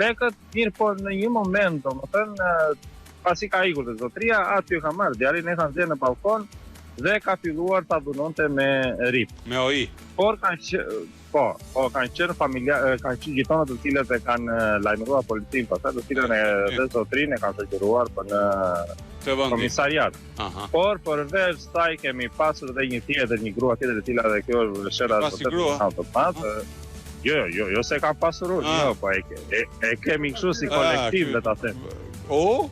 lekët, mirë po në një moment, domethënë, pasi ka ikur te zotëria, aty ka marrë djalin, e ka nxjerrë në balkon dhe ka filluar ta dhunonte me rip. Me oj. Por kanë qenë familjarë, kanë qenë gjitona të cilët e kanë lajmëruar policinë, pastaj të cilën dhe zotrinë e kanë shoqëruar për në komisariat. Por përveç saj kemi pasur edhe një grua tjetër e cila dhe kjo është vështira automat. Jo se ka pasur unë, jo, po e kemi kështu si kolektiv, le ta them. Po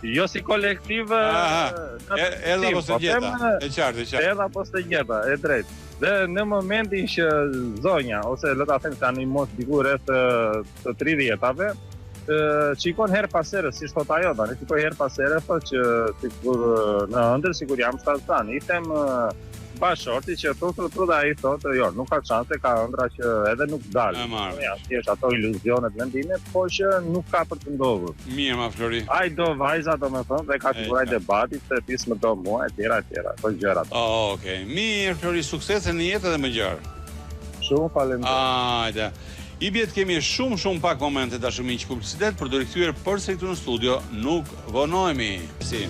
jo si kolektiv edhe apo së gjeta, e qartë. Edhe apo së gjeta, e drejtë. Dhe në momentin që zonja, ose le ta them se janë mos diku rreth të 30-tave, shikon her pas here, si thot ajo, tani shikoj her pas here, thotë që sikur në ëndër sikur jam shtazan. I them bashorti që thotë ai thotë, jo, nuk ka shanse, ka ëndra që edhe nuk dalin. Ja, thjesht ato iluzionet mendime, po që nuk ka për të ndodhur. Mirë, ma Flori. Ai do vajza domethënë dhe ka figuruar debati se pis më do mua etj, ato gjërat. Okej. Mirë, Flori, suksese në jetë edhe më gjarë. Shumë faleminderit. Ajde. I bjet kemi shumë pak momente dashumi që publicitet për të rikthyer përsëri këtu në studio, nuk vonohemi. Si?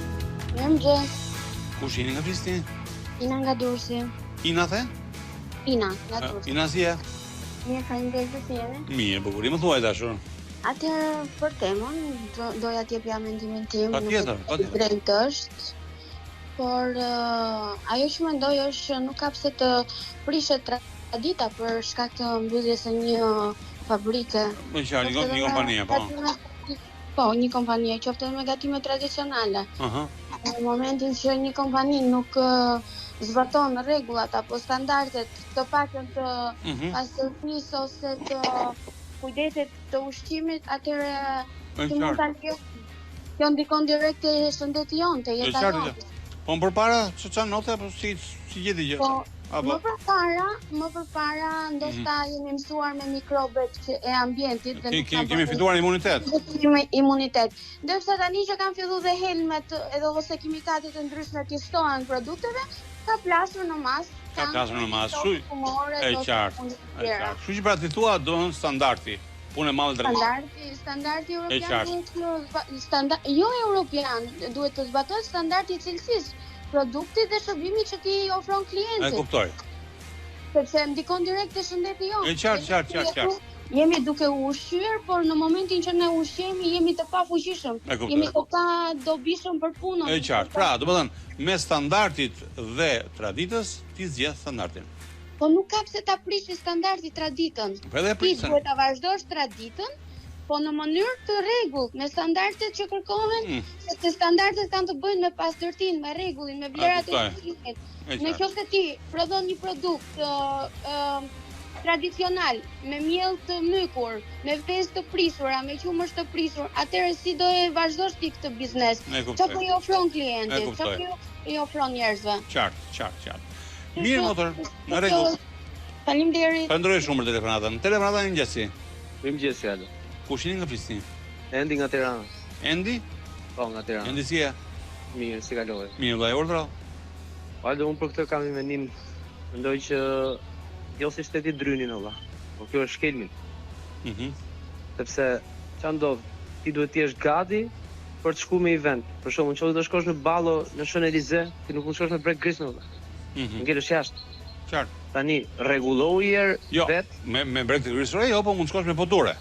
Mirëmëngjes. Kush jeni nga Prishtinë? Ina nga Durrësi. Ina the? Ina nga Durrësi. Ina si je? Mirë, faleminderit që jeni. Mirë, bukur, më thuaj dashur. Atëherë për temën doja të jepja mendimin tim. Patjetër. Drejt është. Por ajo që mendoj është që nuk ka pse të prishet tradita për shkak të mbylljes së një fabrike. Më qartë, një kompanie, po. Po, një kompanie, qoftë me gatime tradicionale. Në momentin që një kompani nuk zbaton rregullat apo standardet të pakën të pastërtisë ose të kujdesit të ushqimit, atëherë që mund ta kjo ndikon direkt te shëndeti jonë, te jeta jonë. Po më përpara, çan note apo si gjeti gjë? Më përpara, ndoshta jemi mësuar me mikrobet e ambientit. Kemi fituar imunitet. Imunitet. Ndërsa tani që kanë filluar dhe helmet edhe ose kimikatet e ndryshme që shtohen produkteve, ka plasur në mas. E qartë. Kështu që pra ti thua doon standardi. Punë e madhe drejt. Standardi europian, jo europian, duhet të zbatohet standardi i cilësisë produktit dhe shërbimit që ti ofron klientit. E kuptoj. Sepse ndikon direkt te shëndeti jonë. E qartë. Jemi duke u ushqyer, por në momentin që ne ushqemi jemi të pafuqishëm. Jemi të padobishëm për punën. E qartë. Pra, domethënë, me standardit dhe traditës ti zgjedh standardin. Po nuk ka pse ta prish standardin traditën. Ti duhet ta vazhdosh traditën, po në mënyrë të rregullt, me standardet që kërkohen, sepse standardet kanë të bëjnë me pastërtinë, me rregullin, me vlerat e ushqimit. Në qoftë se ti prodhon një produkt tradicional, me miell të mykur, me vezë të prishura, me qumësh të prishur, atëherë si do e vazhdosh ti këtë biznes? Çfarë i ofron klientit? Çfarë i ofron njerëzve? Qartë. Mirë, motor, në rregull. Faleminderit. Falenderoj shumë për telefonatën. Telefonata një gjësi. Mirëmëngjes, fjalë. Kush jeni nga Prishtinë? Endi nga Tirana. Endi? Po, nga Tirana. Endi si je? Mirë, si kalove? Mirë, vllai, urdhro. Unë për këtë kam një mendim. Mendoj që jo si shteti Drynin olla, po kjo është Shkelmin. Sepse çfarë ndodh? Ti duhet të jesh gati për të shkuar me event. Për shembull, nëse do shkosh në ballo në Shën Elize, ti nuk mund të shkosh me brek grisnë olla. Ngelesh jashtë. Qartë. Tani rregulloje vet. Me brek të grisore, jo, po mund të shkosh me poture.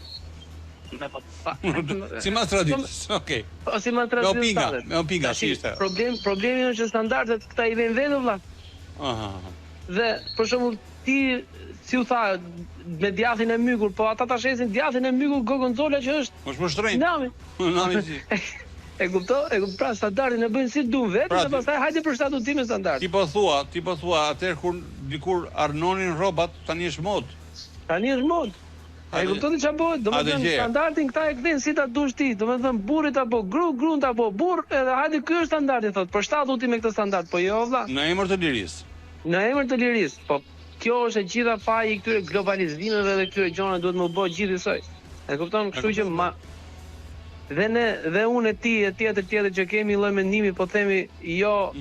Si mas traditës, okej. Po si mas traditës. Me pinga, si ishte. Problemi është që standardet këta i vjen vetë vëlla. Dhe për shembull ti si u tha me djathin e mykur, po ata ta shesin djathin e mykur Gorgonzola që është. Është më shtrenjtë. Nami si. E kuptoj, pra standardin e bëjnë si duan vetë dhe pastaj hajde për shtatun tim me standard. Ti po thua, atëherë kur dikur arnonin rrobat, tani është mod. Tani është mod. E kuptoni çfarë bëhet? Domethënë standardin këta e kthen si ta dush ti, domethënë burrit apo grunt apo burr, edhe hajde ky është standardi thotë. Për shtatun tim me këtë standard, po jo vëlla. Në emër të lirisë. Në emër të lirisë, po kjo është e gjitha faji i këtyre globalizimeve dhe këtyre gjëra duhet më bëj gjithsej. E kupton, kështu që dhe unë e ti e tjetër që kemi lloj mendimi, po themi jo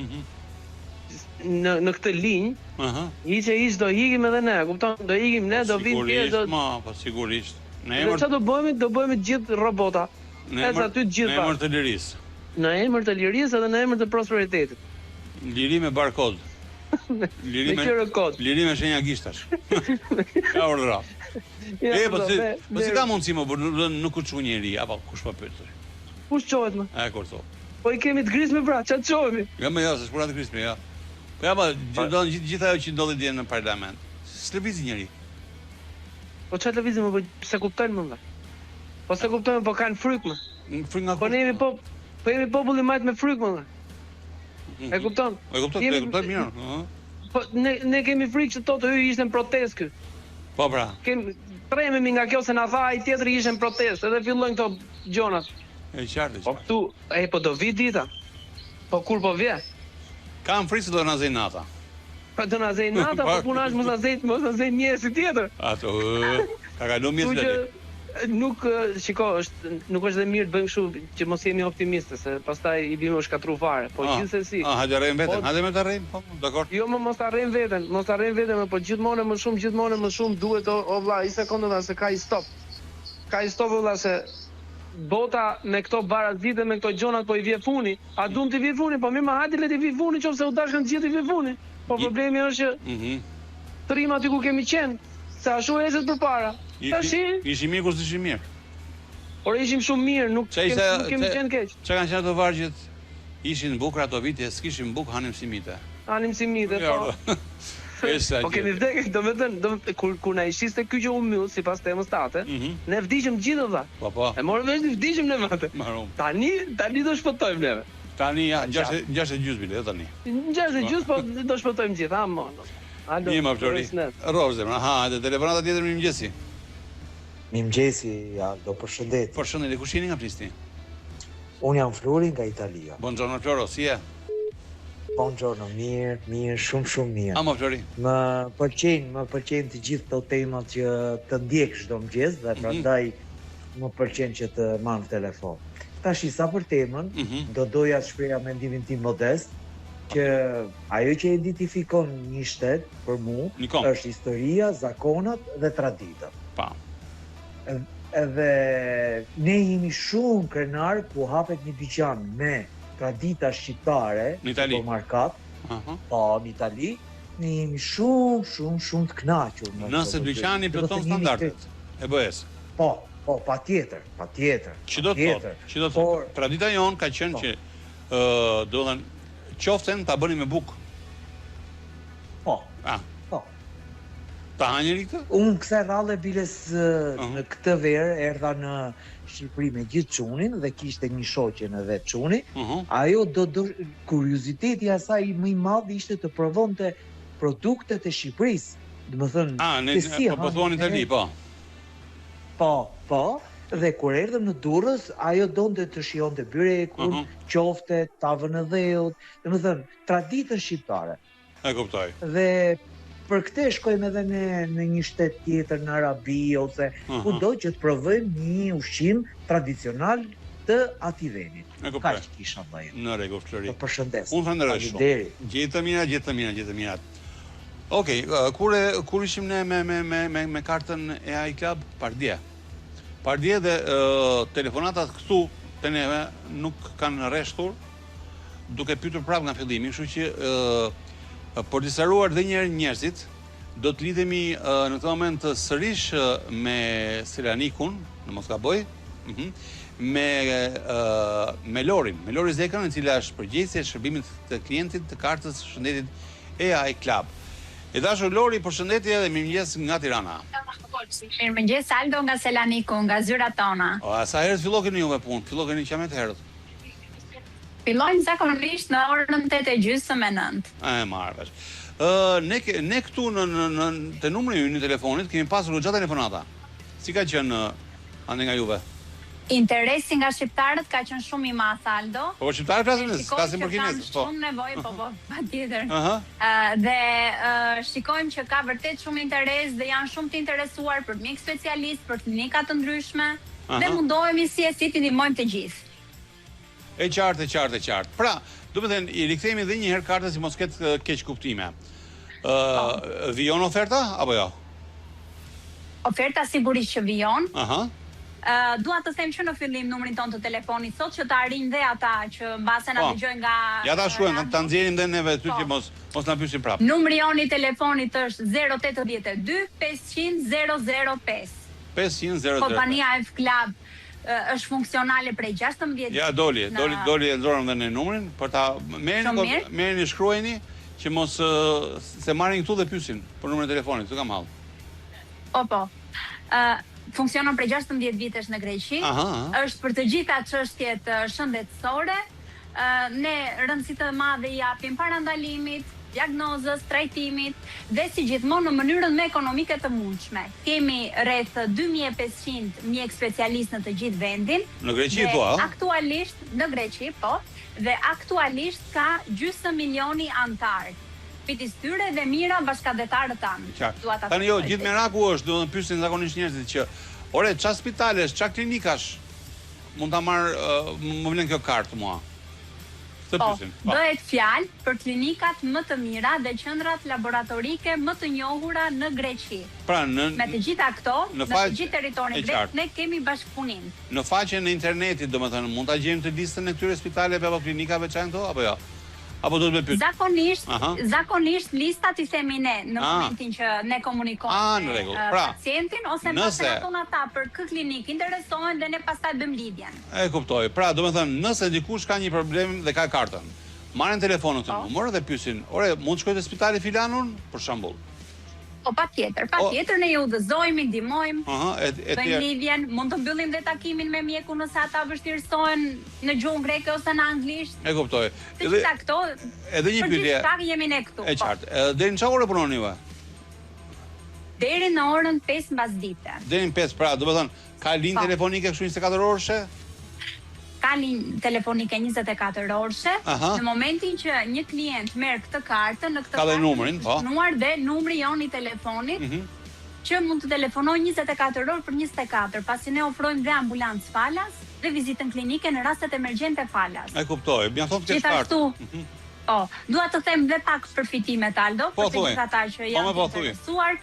në këtë linjë, hiç do ikim edhe ne, kupton? Do ikim ne, do vim tjetër, po sigurisht. Në emër çfarë do bëjmë të gjithë robota. Në emër të lirisë. Në emër të lirisë edhe në emër të prosperitetit. Liri me barkod. Liri me shenja gishtash. Ka urdhra. Po si ka mundësi më nuk u çu njeri apo kush po pyet? Kush çohet më? E kur thon. Po i kemi të grisme pra, ç'a çohemi? Jo më se s'pura të grisme, ja. Po ja, do gjithë ajo që ndodhi dje në parlament. S'lëvizi njeri. Po ç'a lëvizi më, pse kuptojnë më valla? Po se kuptojnë, po kanë frikë më. Frikë nga po jemi popull i majt me frikë më. E kupton? E kupton mirë. Po ne kemi frikë që to të hyj ishte në protestë ky. Po pra. Trememi nga kjo se na tha ai tjetri ishte në protestë, edhe fillojnë këto gjonat. E qartë. Po këtu, po do vi dita. Po kur po vje? Kam frikë se do na zej nata. Po do na zej nata, po punash mos na zej mjesi tjetër. Ato, ka kalu mjes vetë. Nuk është dhe mirë të bëjmë kështu që mos jemi optimistë, se pastaj i bim shkatru fare, po gjithsesi. Hajde rrejmë veten, hajde me të rrejmë, po, dakor. Jo, mos ta rrejmë veten, po gjithmonë më shumë duhet o vlla, i sekondëta se ka i stop. Ka i stop vlla se bota me këto barazite, me këto gjonat po i vje funi. A duam të vje funi, po mirë, hajde le të vje funi, qofse u dashkën të gjithë i vje funi. Po problemi është që trim aty ku kemi qenë, se ashtu ecet përpara. Ishim mirë kur s'ishim mirë. Por ishim shumë mirë, nuk kemi qenë keq. Çka kanë qenë ato vargjet? Ishin bukur ato vite, s'kishim buk, hanim si mite. Po. Po kemi vdekur, domethënë kur na ishte ky që u mbyll sipas temës tate, ne vdiqëm gjithë valla. Po. E morëm vesh të vdiqëm ne vate. Tani do shpëtojmë neve. Tani ja 6:30 bile tani. 6:30 po do shpëtojmë gjithë, Një më pëtori. Rozë, dhe telefonata tjetër mi mëgjesi. Mi mëgjesi, ja, do përshëndet. Përshëndet, kush jeni nga Prishtinë? Unë jam Flori nga Italia. Buongiorno Floro, si je? Buongiorno, mirë, shumë mirë. Më Flori? Më pëlqejnë të gjithë të temat që të ndjek çdo mëngjes dhe prandaj më pëlqen që të marr telefon. Tash sa për temën, do doja të shpreha mendimin tim modest, që ajo që identifikon një shtet për mu është historia, zakonat dhe traditat. Edhe ne jemi shumë krenar ku hapet një dyqan me tradita shqiptare në Itali, po në Itali, ne jemi shumë të kënaqur. Nëse dyqani plotton standardet e BE-s. Po, patjetër. Ç'i do të thotë? Tradita jon ka qenë që do të qoften ta bëni me bukë. Po. Ta hanjëri këtë? Unë kësaj rrallë biles në këtë verë erdha në Shqipëri me gjithë çunin dhe kishte një shoqe në vet çuni. Ajo kurioziteti i asaj më i madh ishte të provonte produktet e Shqipërisë. Domethënë, po thuan Itali, po. Po. Dhe kur erdhëm në Durrës, ajo donte të shijonte byrekun, qofte, tavën e dheut, domethënë traditën shqiptare. E kuptoj. Dhe për këtë shkojmë edhe në një shtet tjetër në Arabi ose kudo që të provojmë një ushqim tradicional të atij veni. Kaq kisha vënë. Në rregull, Flori. Përshëndes. Unë falenderoj shumë. Gjithë të mira. Okej, kur ishim ne me kartën e AI Club Pardje dhe telefonatat këtu të neve nuk kanë rreshtur, duke pyetur prapë nga fillimi, kështu që për të sqaruar edhe një herë njerëzit, do të lidhemi në këtë moment sërish me Selanikun, në mos gaboj, me Lorin, me Lori Zekën, e cila është përgjegjëse e shërbimit të klientit të kartës shëndetit EAI Club. E dashur Lori, përshëndetje dhe mirëmëngjes nga Tirana. Mirëmëngjes Aldo nga Selaniku, nga zyrat tona. Sa herët fillo keni juve punë? Fillo keni qamet herët? Fillojnë zakonisht në orën 8:30 E marrë vesh. Ne këtu te numri ynë i telefonit kemi pasur gjatë telefonata. Si ka qenë ande nga juve? Interesi nga shqiptarët ka qenë shumë i madh, Aldo. Po shqiptarët flasin për kinesë, po. Shumë nevojë, po, patjetër. Dhe shikojmë që ka vërtet shumë interes dhe janë shumë të interesuar për mjek specialist, për klinika të ndryshme, dhe mundohemi si të ndihmojmë të gjithë. E qartë. Pra, do të thënë, i rikthehemi edhe një herë kartës si mos ketë keq kuptime. Vijon oferta apo jo? Oferta sigurisht që vijon. Dua të them që në fillim numrin ton të telefonit sot që të arrijnë dhe ata që mbase na dëgjojnë nga Ja ta shkruajmë, ta nxjerrim dhe neve ty që mos na pyesin prapë. Numri jon i telefonit është 082 500 005. 500 005. Kompania F Club është funksionale prej 16 vjet. Ja doli e nxorëm dhe në numrin për ta merrni shkruajini që mos se marrin këtu dhe pyesin për numrin e telefonit, s'u kam hall. Po. Funksionon prej 16 vitesh në Greqi. Është për të gjitha çështjet shëndetësore. Ne rëndësi të madhe i japim parandalimit, diagnozës, trajtimit dhe si gjithmonë në mënyrën më ekonomike të mundshme. Kemi rreth 2500 mjek specialistë në të gjithë vendin. Në Greqi po, a? Aktualisht në Greqi, po, dhe aktualisht ka gjysmë milioni antar. Fitis tyre dhe mira bashkëdhetarët tanë. Tani jo, gjithë meraku është, do të pyesin zakonisht njerëzit që, ore, çfarë spitalesh, çfarë klinikash mund ta marr, më vlen kjo kartë mua. Këtë pyesin. Bëhet fjalë për klinikat më të mira dhe qendrat laboratorike më të njohura në Greqi. Pra, me të gjitha këto, në të gjithë territorin grek, ne kemi bashkëpunim. Në faqen e internetit, domethënë, mund ta gjejmë të listën e këtyre spitaleve apo klinikave çan këto apo jo? Apo do të më pyet? Zakonisht listat i themi ne në momentin që ne komunikojmë me pacientin ose nëse ata për kë klinik interesohen dhe ne pastaj bëjmë lidhjen. E kuptoj. Pra, domethënë, nëse dikush ka një problem dhe ka kartën, marrin telefonin të numër dhe pyesin, "Ore, mund të shkoj te spitali filanun?" për shembull. Po patjetër ne ju udhëzojmë, ndihmojmë. Bëjmë lidhjen, mund të mbyllim dhe takimin me mjekun nëse ata vështirësohen në gjuhën greke ose në anglisht. E kuptoj. Të gjitha këto, edhe një pyetje. Për gjithë jemi ne këtu. E qartë. Deri në çfarë ore punoni ju? Deri në orën 5 mbasdite. Deri në 5, pra, do të thënë, ka linjë telefonike kështu 24 orëshe? Ka linjë telefonike 24 orëshe. Në momentin që një klient merr këtë kartë, në këtë kartë shënuar dhe numri jon i telefonit, që mund të telefonojë 24 orë për 24, pasi ne ofrojmë dhe ambulancë falas dhe vizitën klinike në rastet emergjente falas. E kuptoj, mjafton të kesh kartë. Dua të them dhe pak përfitimet, Aldo, për të gjithë ata që janë interesuar.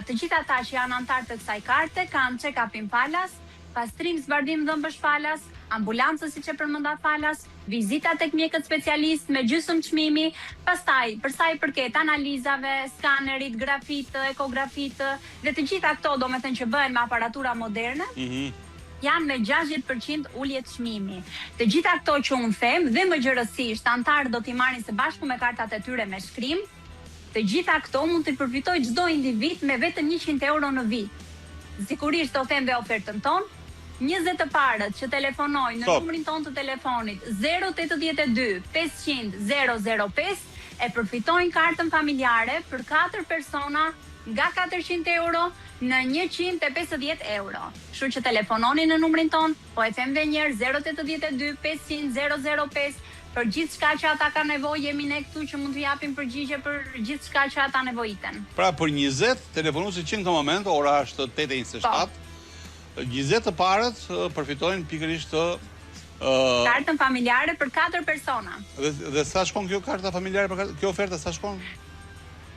Të gjithë ata që janë antar të kësaj karte kanë check-upin falas, pastrim zbardim dhëmbësh falas, ambulancës siç e përmenda falas, vizita tek mjekët specialist me gjysmë çmimi, pastaj për sa i përket analizave, skanerit, grafit, ekografit dhe të gjitha këto domethënë që bëhen me aparatura moderne, janë me 60% ulje çmimi. Të gjitha këto që unë them dhe më gjërësisht antarët do t'i marrin së bashku me kartat e tyre me shkrim. Të gjitha këto mund t'i përfitojë çdo individ me vetëm 100 euro në vit. Sigurisht do them dhe ofertën tonë. 20 të parët që telefonojnë në numrin ton të telefonit 082 500 005 e përfitojnë kartën familjare për 4 persona nga 400 euro në 150 euro. Kështu që telefononi në numrin ton, po e them edhe një herë 082 500 005 për gjithçka që ata kanë nevojë, jemi ne këtu që mund të japim përgjigje për gjithçka që ata nevojiten. Pra për 20 telefonuesi që në këtë moment ora është 8:27. 20 të parët përfitojnë pikërisht të kartën familjare për 4 persona. Dhe sa shkon kjo karta familjare për kjo ofertë sa shkon?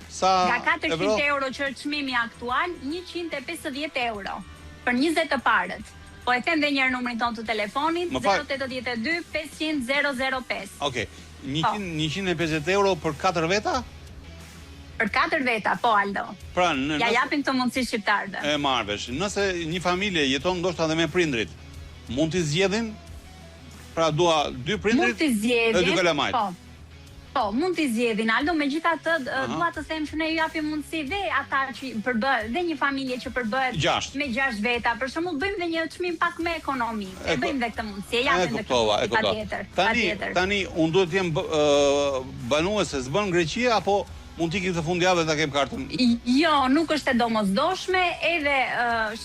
Nga 400 euro që është çmimi aktual, 150 euro për 20 të parët. Po e them edhe një herë numrin ton të telefonit 082 500 005. Okej. 150 euro për 4 veta? Për 4 veta, po Aldo. Pra, ja japim të mundësi shqiptarëve. E marr vesh. Nëse një familje jeton ndoshta edhe me prindrit, mund t'i zgjedhin? Pra dua 2 prindrit dhe 2 kalamajt. Po, mund t'i zgjedhin, Aldo, megjithatë dua të them që ne ju japim mundësi dhe ata që përbëhet, dhe një familje që përbëhet me 6 veta, për shembull bëjmë dhe një çmim pak më ekonomik. E bëjmë dhe këtë mundësi, japim dhe këtë patjetër. Tani unë duhet të jem banuese, s'bën në Greqi apo mund t'i këtë fundjavë dhe ta kem kartën? Jo, nuk është e domosdoshme, edhe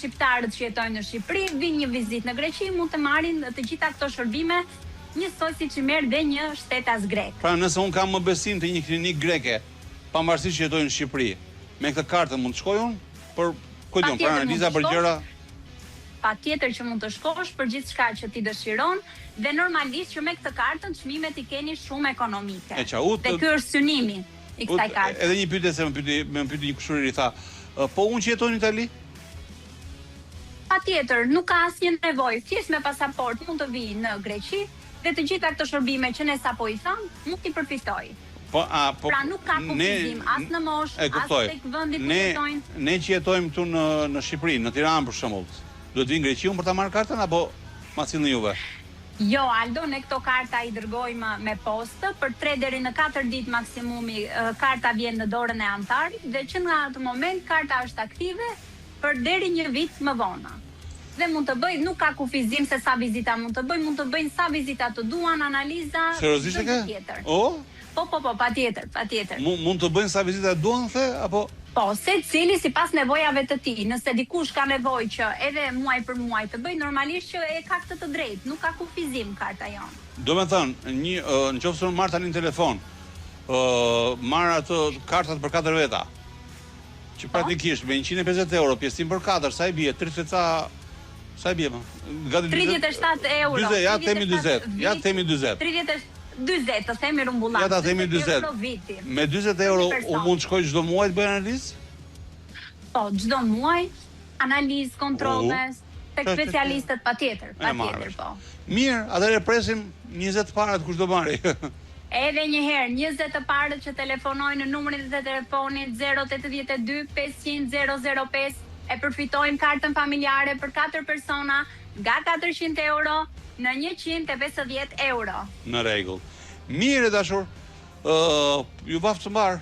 shqiptarët që jetojnë në Shqipëri, vinë një vizitë në Greqi, mund të marrin të gjitha këto shërbime njësoj si që merë dhe një shtetas grek. Pra nëse unë kam më besim të një klinik greke, pavarësisht që jetoj në Shqipëri, me këtë kartën mund të shkoj unë? Për kujtun, për analiza për gjëra? Patjetër që mund të shkosh për gjithë shka që ti dëshiron, dhe normalisht që me këtë kartën çmimet i keni shumë ekonomike. Dhe ky është synimi i kësaj karte. Edhe një pyetje se më pyeti një kushërir i tha, po unë që jetoj në Itali? Patjetër, nuk ka asnjë nevojë, thjesht me pasaport mund të vijë në Greqi. Dhe të gjitha këto shërbime që ne sapo i tham, mund t'i përfitoj. Pra nuk ka kufizim, as në mosh, as tek vendi ku jetojnë. Ne që jetojmë këtu në Shqipëri, në Tiranë për shembull, duhet vinë në Greqi për ta marrë kartën apo ma sillni juve? Jo, Aldo, ne këto karta i dërgojmë me postë, për 3 deri në 4 ditë maksimumi karta vjen në dorën e antarit, dhe që nga atë moment karta është aktive për deri 1 vit më vonë. Dhe mund të bëj, nuk ka kufizim se sa vizita mund të bëjnë sa vizita të duan, analiza. Seriozisht e ke? Po, patjetër. Mund të bëjnë sa vizita të duan, the, apo? Po, secili sipas nevojave të tij. Nëse dikush ka nevojë që edhe muaj për muaj të bëj, normalisht që e ka këtë të drejtë, nuk ka kufizim karta jonë. Do me thënë, nëse unë marr tani në telefon, marr atë kartat për 4 veta, që praktikisht me 150 euro pjesim për 4, sa i bie? 30 sa i bie më? 37 euro. Ja themi 40. 40, të themi rumbullaç. Ja ta themi 40. Me 40 euro u mund të shkoj çdo muaj të bëj analizë? Po, çdo muaj analizë, kontrolle tek specialistët patjetër po. Mirë, atëherë presim 20 parat kush do marri. Edhe një herë, 20 të parët që telefonojnë në numrin e telefonit 082 500 005 e përfitojnë kartën familjare për 4 persona nga 400 euro në 150 euro. Në rregull. Mirë dashur, ju vaf të mbar.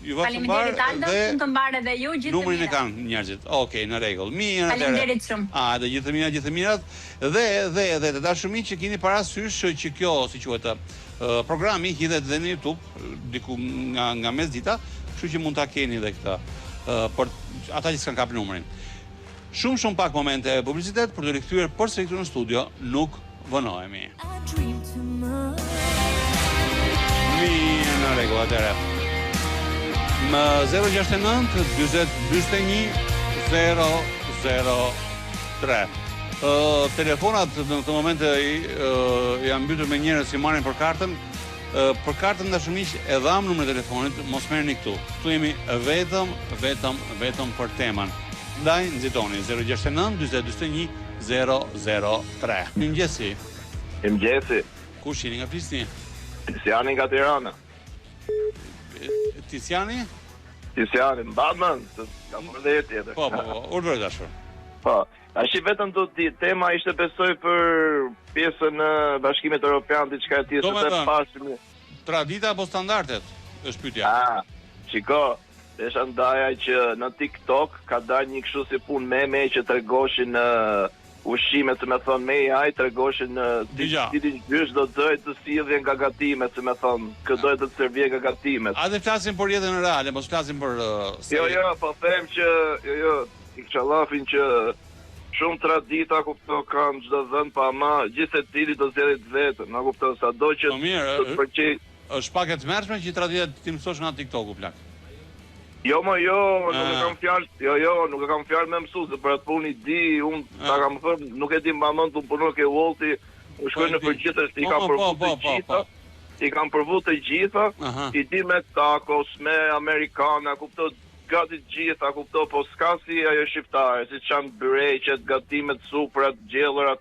Faleminderit Aldo, unë të mbar edhe ju gjithë. Numrin e kanë njerëzit. Okej, në rregull. Mirë. Faleminderit shumë. Dhe gjithë mirat. Dhe të dashur miq që keni parasysh që kjo, si quhet, programi hidhet edhe në YouTube diku nga mesdita, kështu që mund ta keni edhe këtë. Për ata që s'kan kap numrin. Shumë pak momente publicitet për të rikthyer përsëri këtu në studio, nuk vonohemi. Mirë, në rregull, atëherë. Më 069 40 41 003. Telefonat në këtë moment janë mbytur me njerëz që marrin për kartën. Për kartën dashur miq, e dham numrin e telefonit, mos merrni këtu. Ktu jemi vetëm për temën. Ndaj nxitoni 069 40 41 003. Mirëmëngjesi. Mirëmëngjesi. Kush jeni nga Prishtinë? Tisiani nga Tirana. Tisiani, Batman, kam urdhër tjetër. Po, urdhër dashur. Po, tash vetëm do të tema ishte besoj për pjesën në Bashkimet Evropian diçka e tillë të pasim. Tradita apo standardet? Është pyetja. Shiko, desha ndaja që në TikTok ka dalë një kështu si punë me që tregoshin ushqime, të me thonë me AI, tregoshin cilin gjysh do dojë të sjellje nga gatimet, të me thonë, kë dojë të servie nga gatimet. A dhe flasim për jetën reale, mos flasim për Jo, po them që i këshallafin që shumë tradita kupto kanë çdo vend, pa ama gjithë secili do zgjedhë vetëm, na kupton, sado që të pëlqej. Është pak e tmerrshme që traditat ti mësosh nga TikToku plak. Jo, nuk e kam fjalë, nuk e kam fjalë me mësues, për atë punë di, unë ta kam thënë, nuk e di mbamend të punoj ke Wolti, u shkoj në përgjithësi, i kam provu të gjitha, i di me tacos, me amerikana, kupto gati gjitha, kupto, po s'ka si ajo shqiptare, si çan byreqet, gatimet, suprat, gjellërat,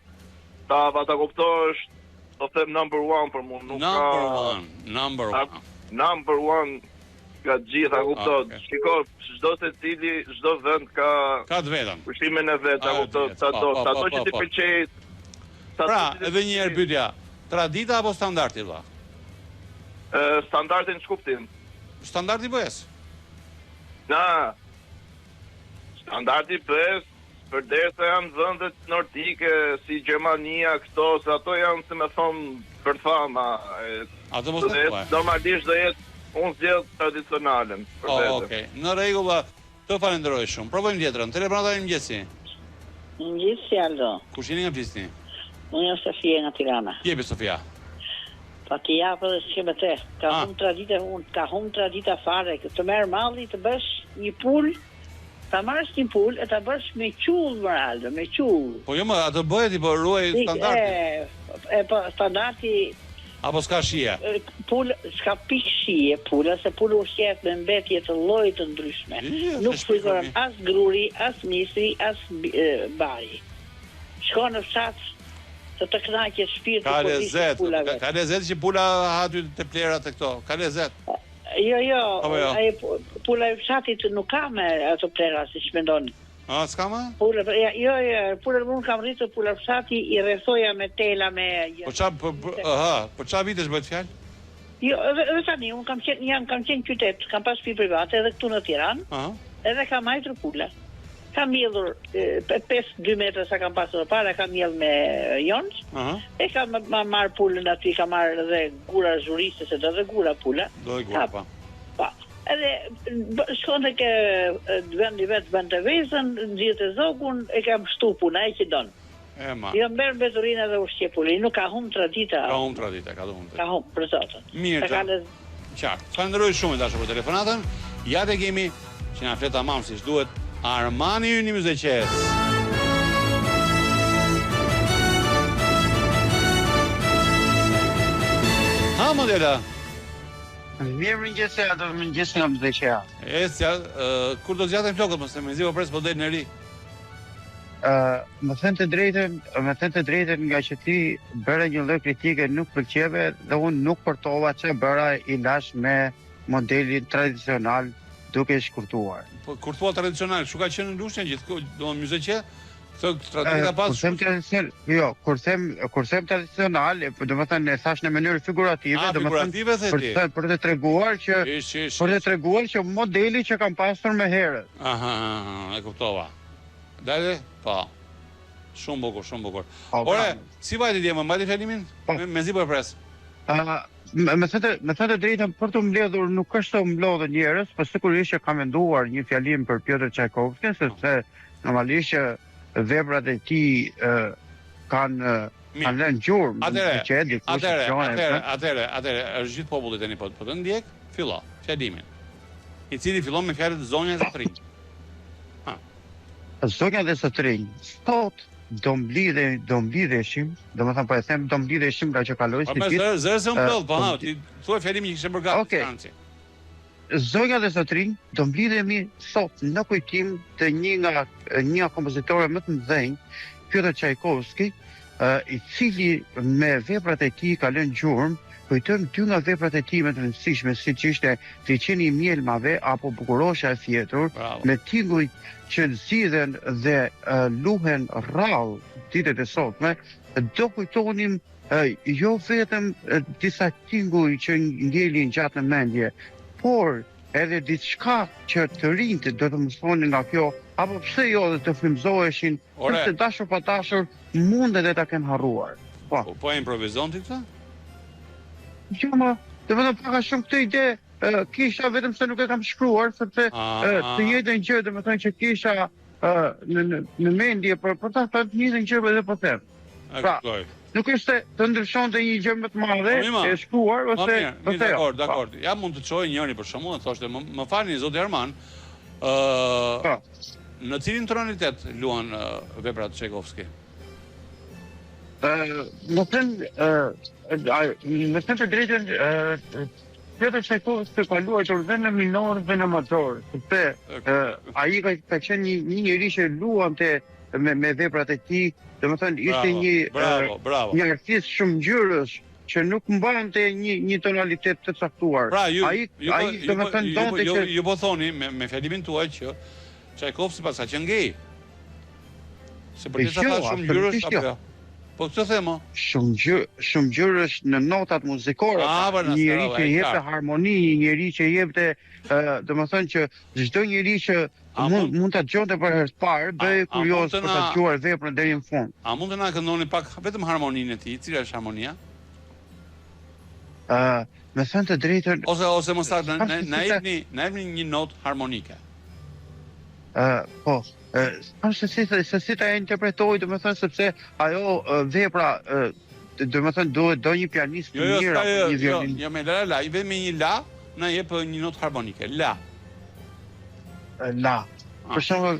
tava, ta kupto është, do them number 1 për mua, nuk ka number 1 ka gjitha, kupto. Shiko, çdo secili, çdo vend ka të vetën. Ushqimin e vet, kupto, sado që ti pëlqej Pra, edhe një herë pyetja, tradita apo standardi vlla? Standardin ç'kuptim? Standardi PS. Standardi PS, përderisa janë vendet nordike si Gjermania, këto, se ato janë si me thonë për fama. Ato mos e thuaj. Normalisht do jetë unë zgjedh tradicionalen. Okej. Në rregull, të falenderoj shumë. Provojmë tjetrën. Telefonata e mëngjesi. Mëngjesi, Aldo. Kush jeni nga Vlisni? Unë jam Sofia nga Tirana. Jepi Sofia. Pa ti japë dhe s'ke me te. Ka hum tradita fare. Të merë malli, të bësh një pull, ta marrësh një pull e ta bësh me qull, Aldo, me qull. Po jo më, atë bëhet i po ruaj standardi. Po standardi... Apo s'ka shije? S'ka pik shije pulla, se pullu ushqet me mbetje të llojit të ndryshme. Nuk frikoron as gruri, as misri, as bari. Shko në fshat të të kënaqet shpirti po lezet. Ka lezet që pula aty te plerat e këto. Ka lezet. Jo. Pula e fshatit nuk ka me ato plera siç mendoni. S'ka më? Jo, pula unë kam rritur pula fshati i rrethoja me tela me. Po ç'a vitesh bëhet fjalë? Jo, edhe tani unë kam qenë qytet, kam pas shtëpi private edhe këtu në Tiranë. Edhe kam majtur pula. Kam mjellur 5-2 metra sa kam pasur para, kam mjell me jonç. E kam marr pulën aty, kam marr edhe gura zhuriste, se do dhe gura pula. Do dhe gura, pa. Edhe shkonte ke vendi vetë bën të vezën, nxirrte zogun, e kam shtu puna e që don. Jo mber mbeturinë edhe ushqje pulën, nuk ka hum tradita. Ka hum tradita, ka hum. Ka hum për zotën. Mirë. Qartë. Falenderoj shumë dashur për telefonatën. Ja te kemi që na flet tamam siç duhet. Armani yni müzeqes. Ha, modela. Mirë mëngjes, do mëngjes nga mëngjesja. Kur do zgjaten flokët mos e mëzi po pres po del në ri. Më thënë të drejtën nga që ti bëre një lloj kritike nuk pëlqeve dhe unë nuk përtova që bëra i lash me modelin tradicional duke shkurtuar. Po kurthua tradicional, shu ka qenë në lushnjë gjithkohë, domethënë mëzeqe, këtë tradita pas. Kur them tradicional, domethënë e thash në mënyrë figurative, domethënë për të treguar që modeli që kam pasur më herët. E kuptova. Dalë? Po. Shumë bukur. Ore, si vajti dje, më mbajti fjalimin? Mezi po e pres. Me thënë drejtën, për të mbledhur nuk është të mbledhur njerëz, por sigurisht që kam menduar një fjalim për Pyotr Çajkovskij, sepse normalisht që veprat e tij kanë lënë gjurmë. Atëre, është gjithë populli tani po të ndjek, fillo fjalimin. I cili fillon me fjalët zonja e Zotrinj. Zonja e Zotrinj. Sot do mblidheshim, domethënë po e them do mblidheshim nga që kaloi si ditë. Zëse un plot, po ti thua fjalimin që kishe për gatë Franci. Zonja e Zotrinj do mblidhemi sot në kujtim të një kompozitore më të mëdhenj, Pyotr Çajkovskij, i cili me veprat e tij ka lënë gjurmë. Kujtojmë dy nga veprat e tij më të rëndësishme, siç ishte Liçeni i mjelmave apo Bukurosha e fjetur, me tinguj që zgjidhen dhe luhen rrallë ditët e sotme, do kujtonim jo vetëm disa tinguj që ngelin gjatë në mendje, por edhe diçka që të rinjt do të mësonin nga kjo, apo pse jo dhe të frymëzoheshin, sepse dashur pa dashur mund edhe ta kenë harruar. Po e improvizon ti këtë? Jo, të vetëm paka shumë këtë ide, kisha vetëm se nuk e kam shkruar, sepse të njëjtën gjë, domethënë që kisha në mendje për ta thënë të njëjtën gjë edhe po them. Pra, nuk është të ndryshonte një gjë më të madhe e shkruar ose të them. Dakor. Ja mund të çojë njëri për shkakun, thoshte, më falni zoti Arman. Në cilin tonalitet luan veprat Çajkovskij? Në të drejtën, Pyotr Çajkovskij ka luajtur dhe në minor dhe në major, sepse ai ka qenë një njerëz që luante me veprat e tij, domethënë ishte një artist shumë ngjyrësh që nuk mbante një tonalitet të caktuar. Pra, ju po thoni me fjalimin tuaj që Çajkovskij pas ka qenë gay. Se për të thënë shumë ngjyrësh apo jo? Po këtë themo? Shumë gjërë është në notat muzikore, njëri që jepte harmoni, njëri që jepte, do më thënë që çdo njëri që mund të gjonte për herë të parë, bëj kurios për të dëgjuar veprën deri në fund. A mund të na këndoni pak vetëm harmoninë e tij? Cila është harmonia? Me thënë të drejtën... Ose më saktë, na jepni një notë harmonike. Po, se si ta interpretoj, do më thënë, sepse ajo vepra, do më thënë, do një pianist të mirë, apo një violin. Jo, me la, i vetë me një la, na jep një notë harmonike, la. La. Për shembull,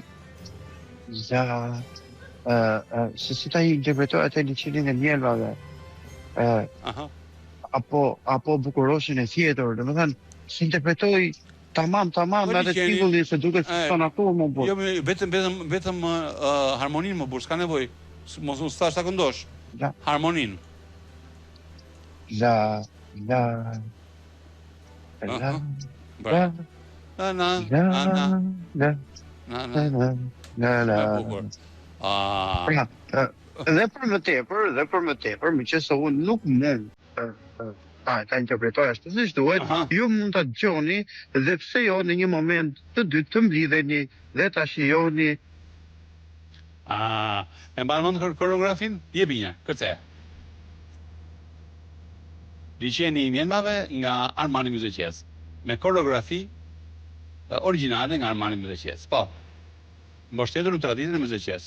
se si ta interpretoj atë liçenin e mjelvave, apo bukuroshin e tjetër, do më thënë, se interpretoj tamam me atë tingullin se duket sonatur më burr. Jo, vetëm harmoninë më burr, s'ka nevojë. Mos u thash ta këndosh. Harmoninë. La. Dhe për më tepër, meqense unë nuk mund ta interpretoj ashtu siç duhet, ju mund ta dëgjoni dhe pse jo në një moment të dytë të mblidheni dhe ta shijoni. E mbanon koreografin? Jepi një, kërce. Liçeni i mjelmave nga Armani Muzikës, me koreografi origjinale nga Armani Muzikës. Po. Mbështetur në traditën e muzikës.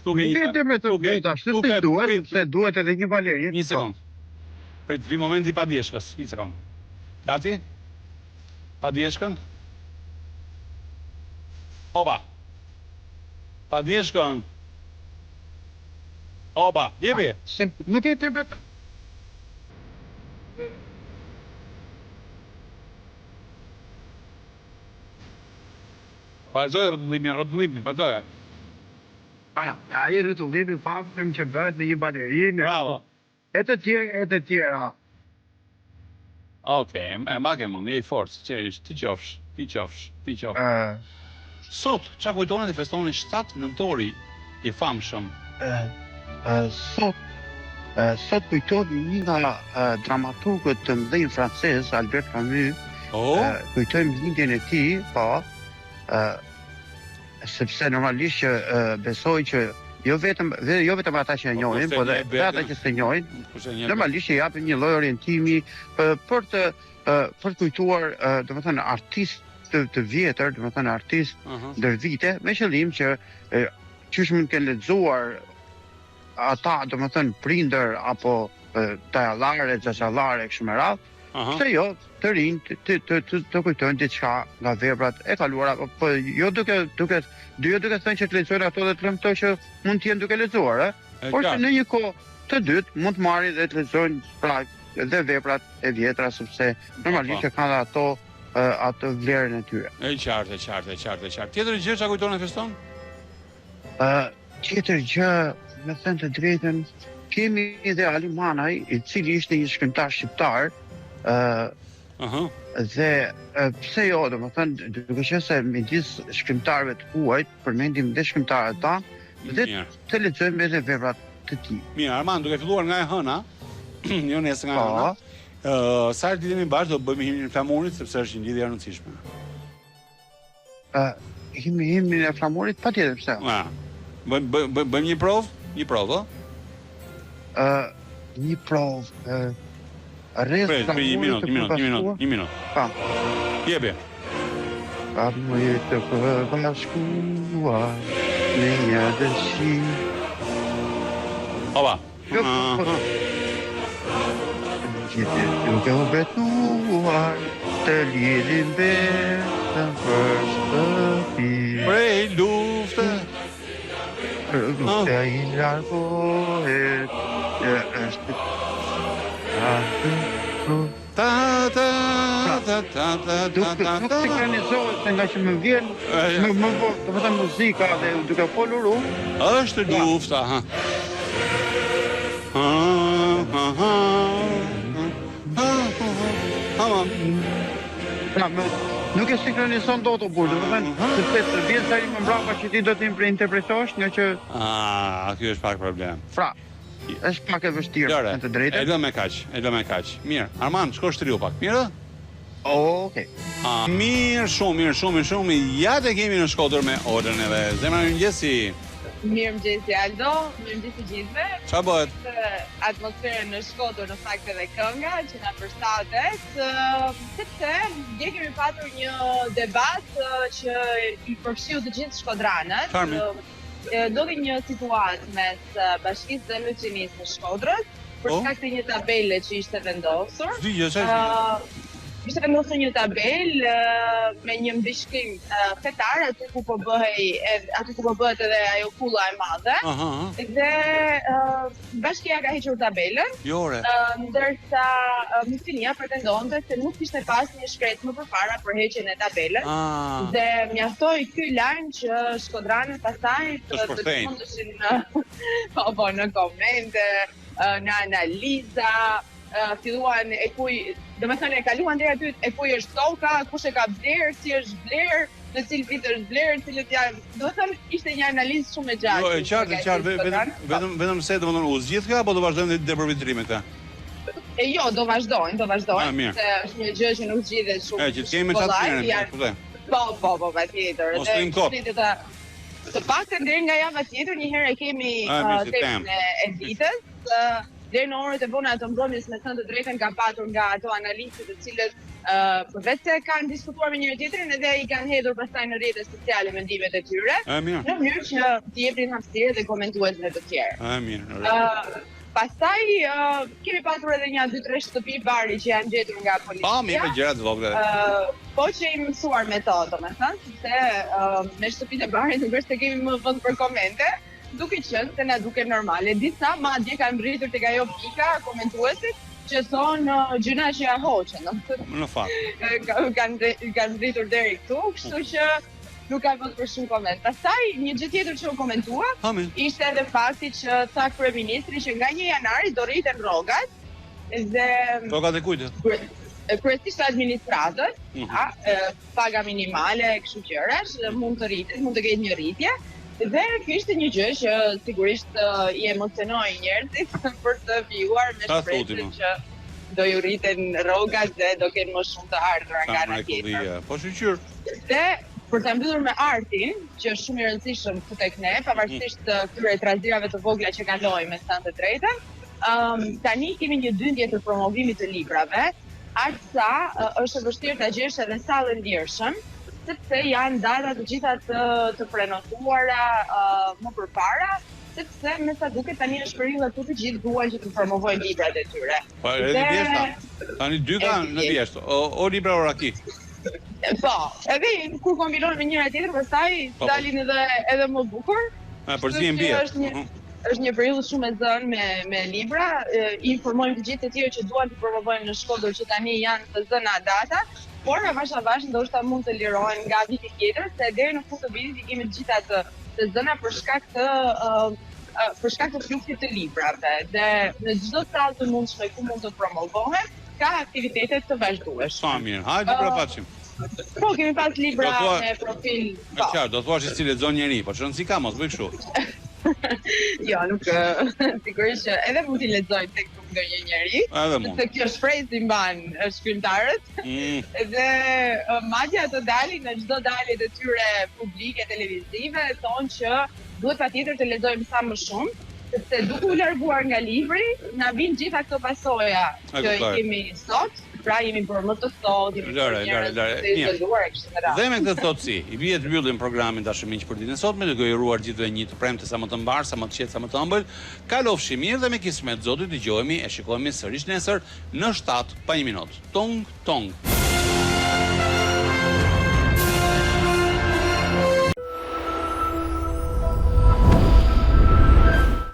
Vete me të veta, se duhet edhe një valerie. Një sekund. Prit, vi momenti pa djeshkës. Një sekund. Gati? Pa djeshkën? Opa. Pa djeshkën? Opa, jepi. Nuk e të vetë. Vazhdoj rrotullimin, vazhdoj. Ai rrotullimin pafëm që bëhet në një balerinë. Bravo. E të tjera. Okej, e mbake mund, je i fortë, qerisht, ti qofsh. Sot, qa kujtonet e festonin 7 nëntori i famshëm? Sot kujtojmë një nga dramaturgët të mëdhenj francez, Albert Camus. Kujtojmë lindjen e tij, po, sepse normalisht që besoj që jo vetëm ata që e njohin, po dhe ata që s'e njohin, normalisht që japin një lloj orientimi për të kujtuar, domethënë artist të vjetër, domethënë artist ndër vite, me qëllim që qysh mund të kenë lexuar ata, domethënë prindër apo tajallare, xhaxhallare kështu me radhë, pse jo të rinj të kujtojnë diçka nga veprat e kaluara, po jo duke thënë që të lexojnë ato dhe të premtoj që mund të jenë duke lexuar, por që në një kohë të dytë mund të marrin dhe të lexojnë pra dhe veprat e vjetra, sepse normalisht që kanë ato vlerën e tyre. E qartë. Tjetër gjë çka kujton e feston? Tjetër gjë, me thënë të drejtën, kemi edhe Ali Manaj, i cili ishte një shkrimtar shqiptar, dhe pse jo, domethënë, duke qenë se midis shkrimtarëve të huaj, përmendim dhe shkrimtarët tanë, dhe të lexojmë edhe veprat të tij. Mirë, Armand, duke filluar nga e hëna, jo nesër nga e hëna, sa herë ditemi bashkë do bëjmë himnin e flamurit, sepse është një lidhje e rëndësishme. Himnin e flamurit patjetër, pse? Bëjmë një provë? Një provë, Një provë. Një minut. Jepi. Kam jetë përbashkuar në një dëshi. Oba. Gjithë duke u betuar të lidhin betën për shtëpi. Prej lufte. Lufte i largohet, është Nuk sinkronizohet se nga që më vjen do të muzika dhe duke folur është lufta. Nuk e sinkronizon dot o burr, sepse të vjen sa i më mbrapa që ti do të interpretosh, nga që ky është pak problem. Fra. Është pak e vështirë, me të drejtën. E lë me kaq. Mirë. Armand, shko shtriu pak. Mirë? Okej. Mirë, shumë. Ja të kemi në Shkodër me Olën edhe Zemra Mëngjesi. Mirëmëngjesi Aldo, mirëmëngjes të gjithëve. Çfarë bëhet? Atmosferën në Shkodër në fakt edhe kënga që na përshtatet, sepse dje kemi patur një debat që i përfshiu të gjithë shkodranët. Ndodhi një situatë mes Bashkisë dhe Luçinisë së Shkodrës për shkak të një tabele që ishte vendosur. Ishte vendosur një tabel me një mbishkrim fetar aty ku po bëhet edhe ajo kulla e madhe. Dhe bashkia ka hequr tabelën. Ndërsa Musinia pretendonte se nuk kishte pas një shkret më përpara për heqjen e tabelës. Dhe mjaftoi ky lajm që shkodranët pastaj të fundeshin në komente, në analiza, filluan e kuj, domethënë e kaluan deri aty e kuj është toka, kush e ka bler, si është bler, në cilë vit është bler, cilët janë, domethënë ishte një analizë shumë e gjatë. Jo, e qartë, vetëm se domethënë u zgjidh kjo apo do vazhdojmë dhe për vitrimet këta? Jo, do vazhdojnë, se është një gjë që nuk zgjidhet shumë. Që të kemi çfarë mirë, po, patjetër. Të paktën deri nga java tjetër një herë e kemi temën e ditës. Deri në orët e vona të mbrëmjes me thënë të drejtën ka patur nga ato analistët të cilët përveç se kanë diskutuar me njëri tjetrin edhe i kanë hedhur pastaj në rrjetet sociale mendimet e tyre në mënyrë që të jepin hapësirë dhe komentuesve të tjerë. Pastaj kemi patur edhe një 2-3 shtëpi bari që janë gjetur nga policia. Po që i mësuar metodë, domethënë, se me shtëpitë e barit nuk është se kemi më vend për komente. Duke qenë se na duke normale. Disa madje kanë rritur tek ajo pika komentuesit që thonë gjëna që ja hoqen. Në fakt. Kanë rritur deri këtu, kështu që nuk ka vend për shumë koment. Pastaj një gjë tjetër që u komentua ishte edhe fakti që tha kryeministri që nga 1 janari do rriten rrogat dhe rrogat e kujt? Kryesisht administratës, paga minimale, kështu gjërash, mund të rritet, mund të ketë një rritje. Dhe kjo ishte një gjë që sigurisht i emocionoi njerëzit për të vijuar me shpresën që do ju rriten rrogat dhe do kenë më shumë të ardhura nga ana tjetër. Po shqyr. Dhe për ta mbyllur me artin, që është shumë i rëndësishëm këtu tek ne, pavarësisht këtyre trazirave të vogla që kalojnë me thënë të drejtën, tani kemi një dyndje të promovimit të librave, aqsa është e vështirë ta gjesh edhe sallën lirshëm, sepse janë data të gjitha të prenotuara më përpara, sepse me sa duket tani është periudha ku të gjithë duan që të promovojnë librat e tyre. Po, edhe vjeshta. Tani 2 kanë në vjeshtë, o libra oraki. Po, edhe kur kombinohen me njëra tjetër, pastaj dalin edhe më bukur. Por si e mbie. Është një periudhë shumë e zënë me libra. Informojmë të gjithë të tjerë që duan të promovojnë në Shkodër që tani janë të zëna data. Por avash ndoshta mund të lirohen nga viti tjetër, se deri në fund të vitit i kemi të gjitha të zëna për shkak të fluksit të librave. Dhe në çdo sallë të mundshme ku mund të promovohen, ka aktivitete të vazhdueshme. Sa mirë, hajde pra paqim. Po, kemi pas libra me profil. Qartë, do thua se si lexon njëri, po çon si ka mos bëj kështu. Jo, nuk sigurisht që edhe mund t'i lexojnë tek ndonjë njeri, se kjo shpresë i mban shkrimtarët. Dhe madje ato dalin në çdo dalje të tyre publike televizive, thonë që duhet patjetër të lexojmë sa më shumë, sepse duke u larguar nga libri, na vijnë gjitha këto pasoja që i kemi sot. Pra jemi bërë më të thotë, jemi bërë njerëz të izoluar e kështu me radhë. Dhe me këtë thotësi, i bie të mbyllim programin Dashur Miq për ditën e sotme, duke ju uruar gjithëve një të premte sa më të mbar, sa më të qetë, sa më të ëmbël. Kalofshi mirë dhe me kismet Zotit dëgjohemi e shikohemi sërish nesër në 7 pa 1 minutë. Tong tong.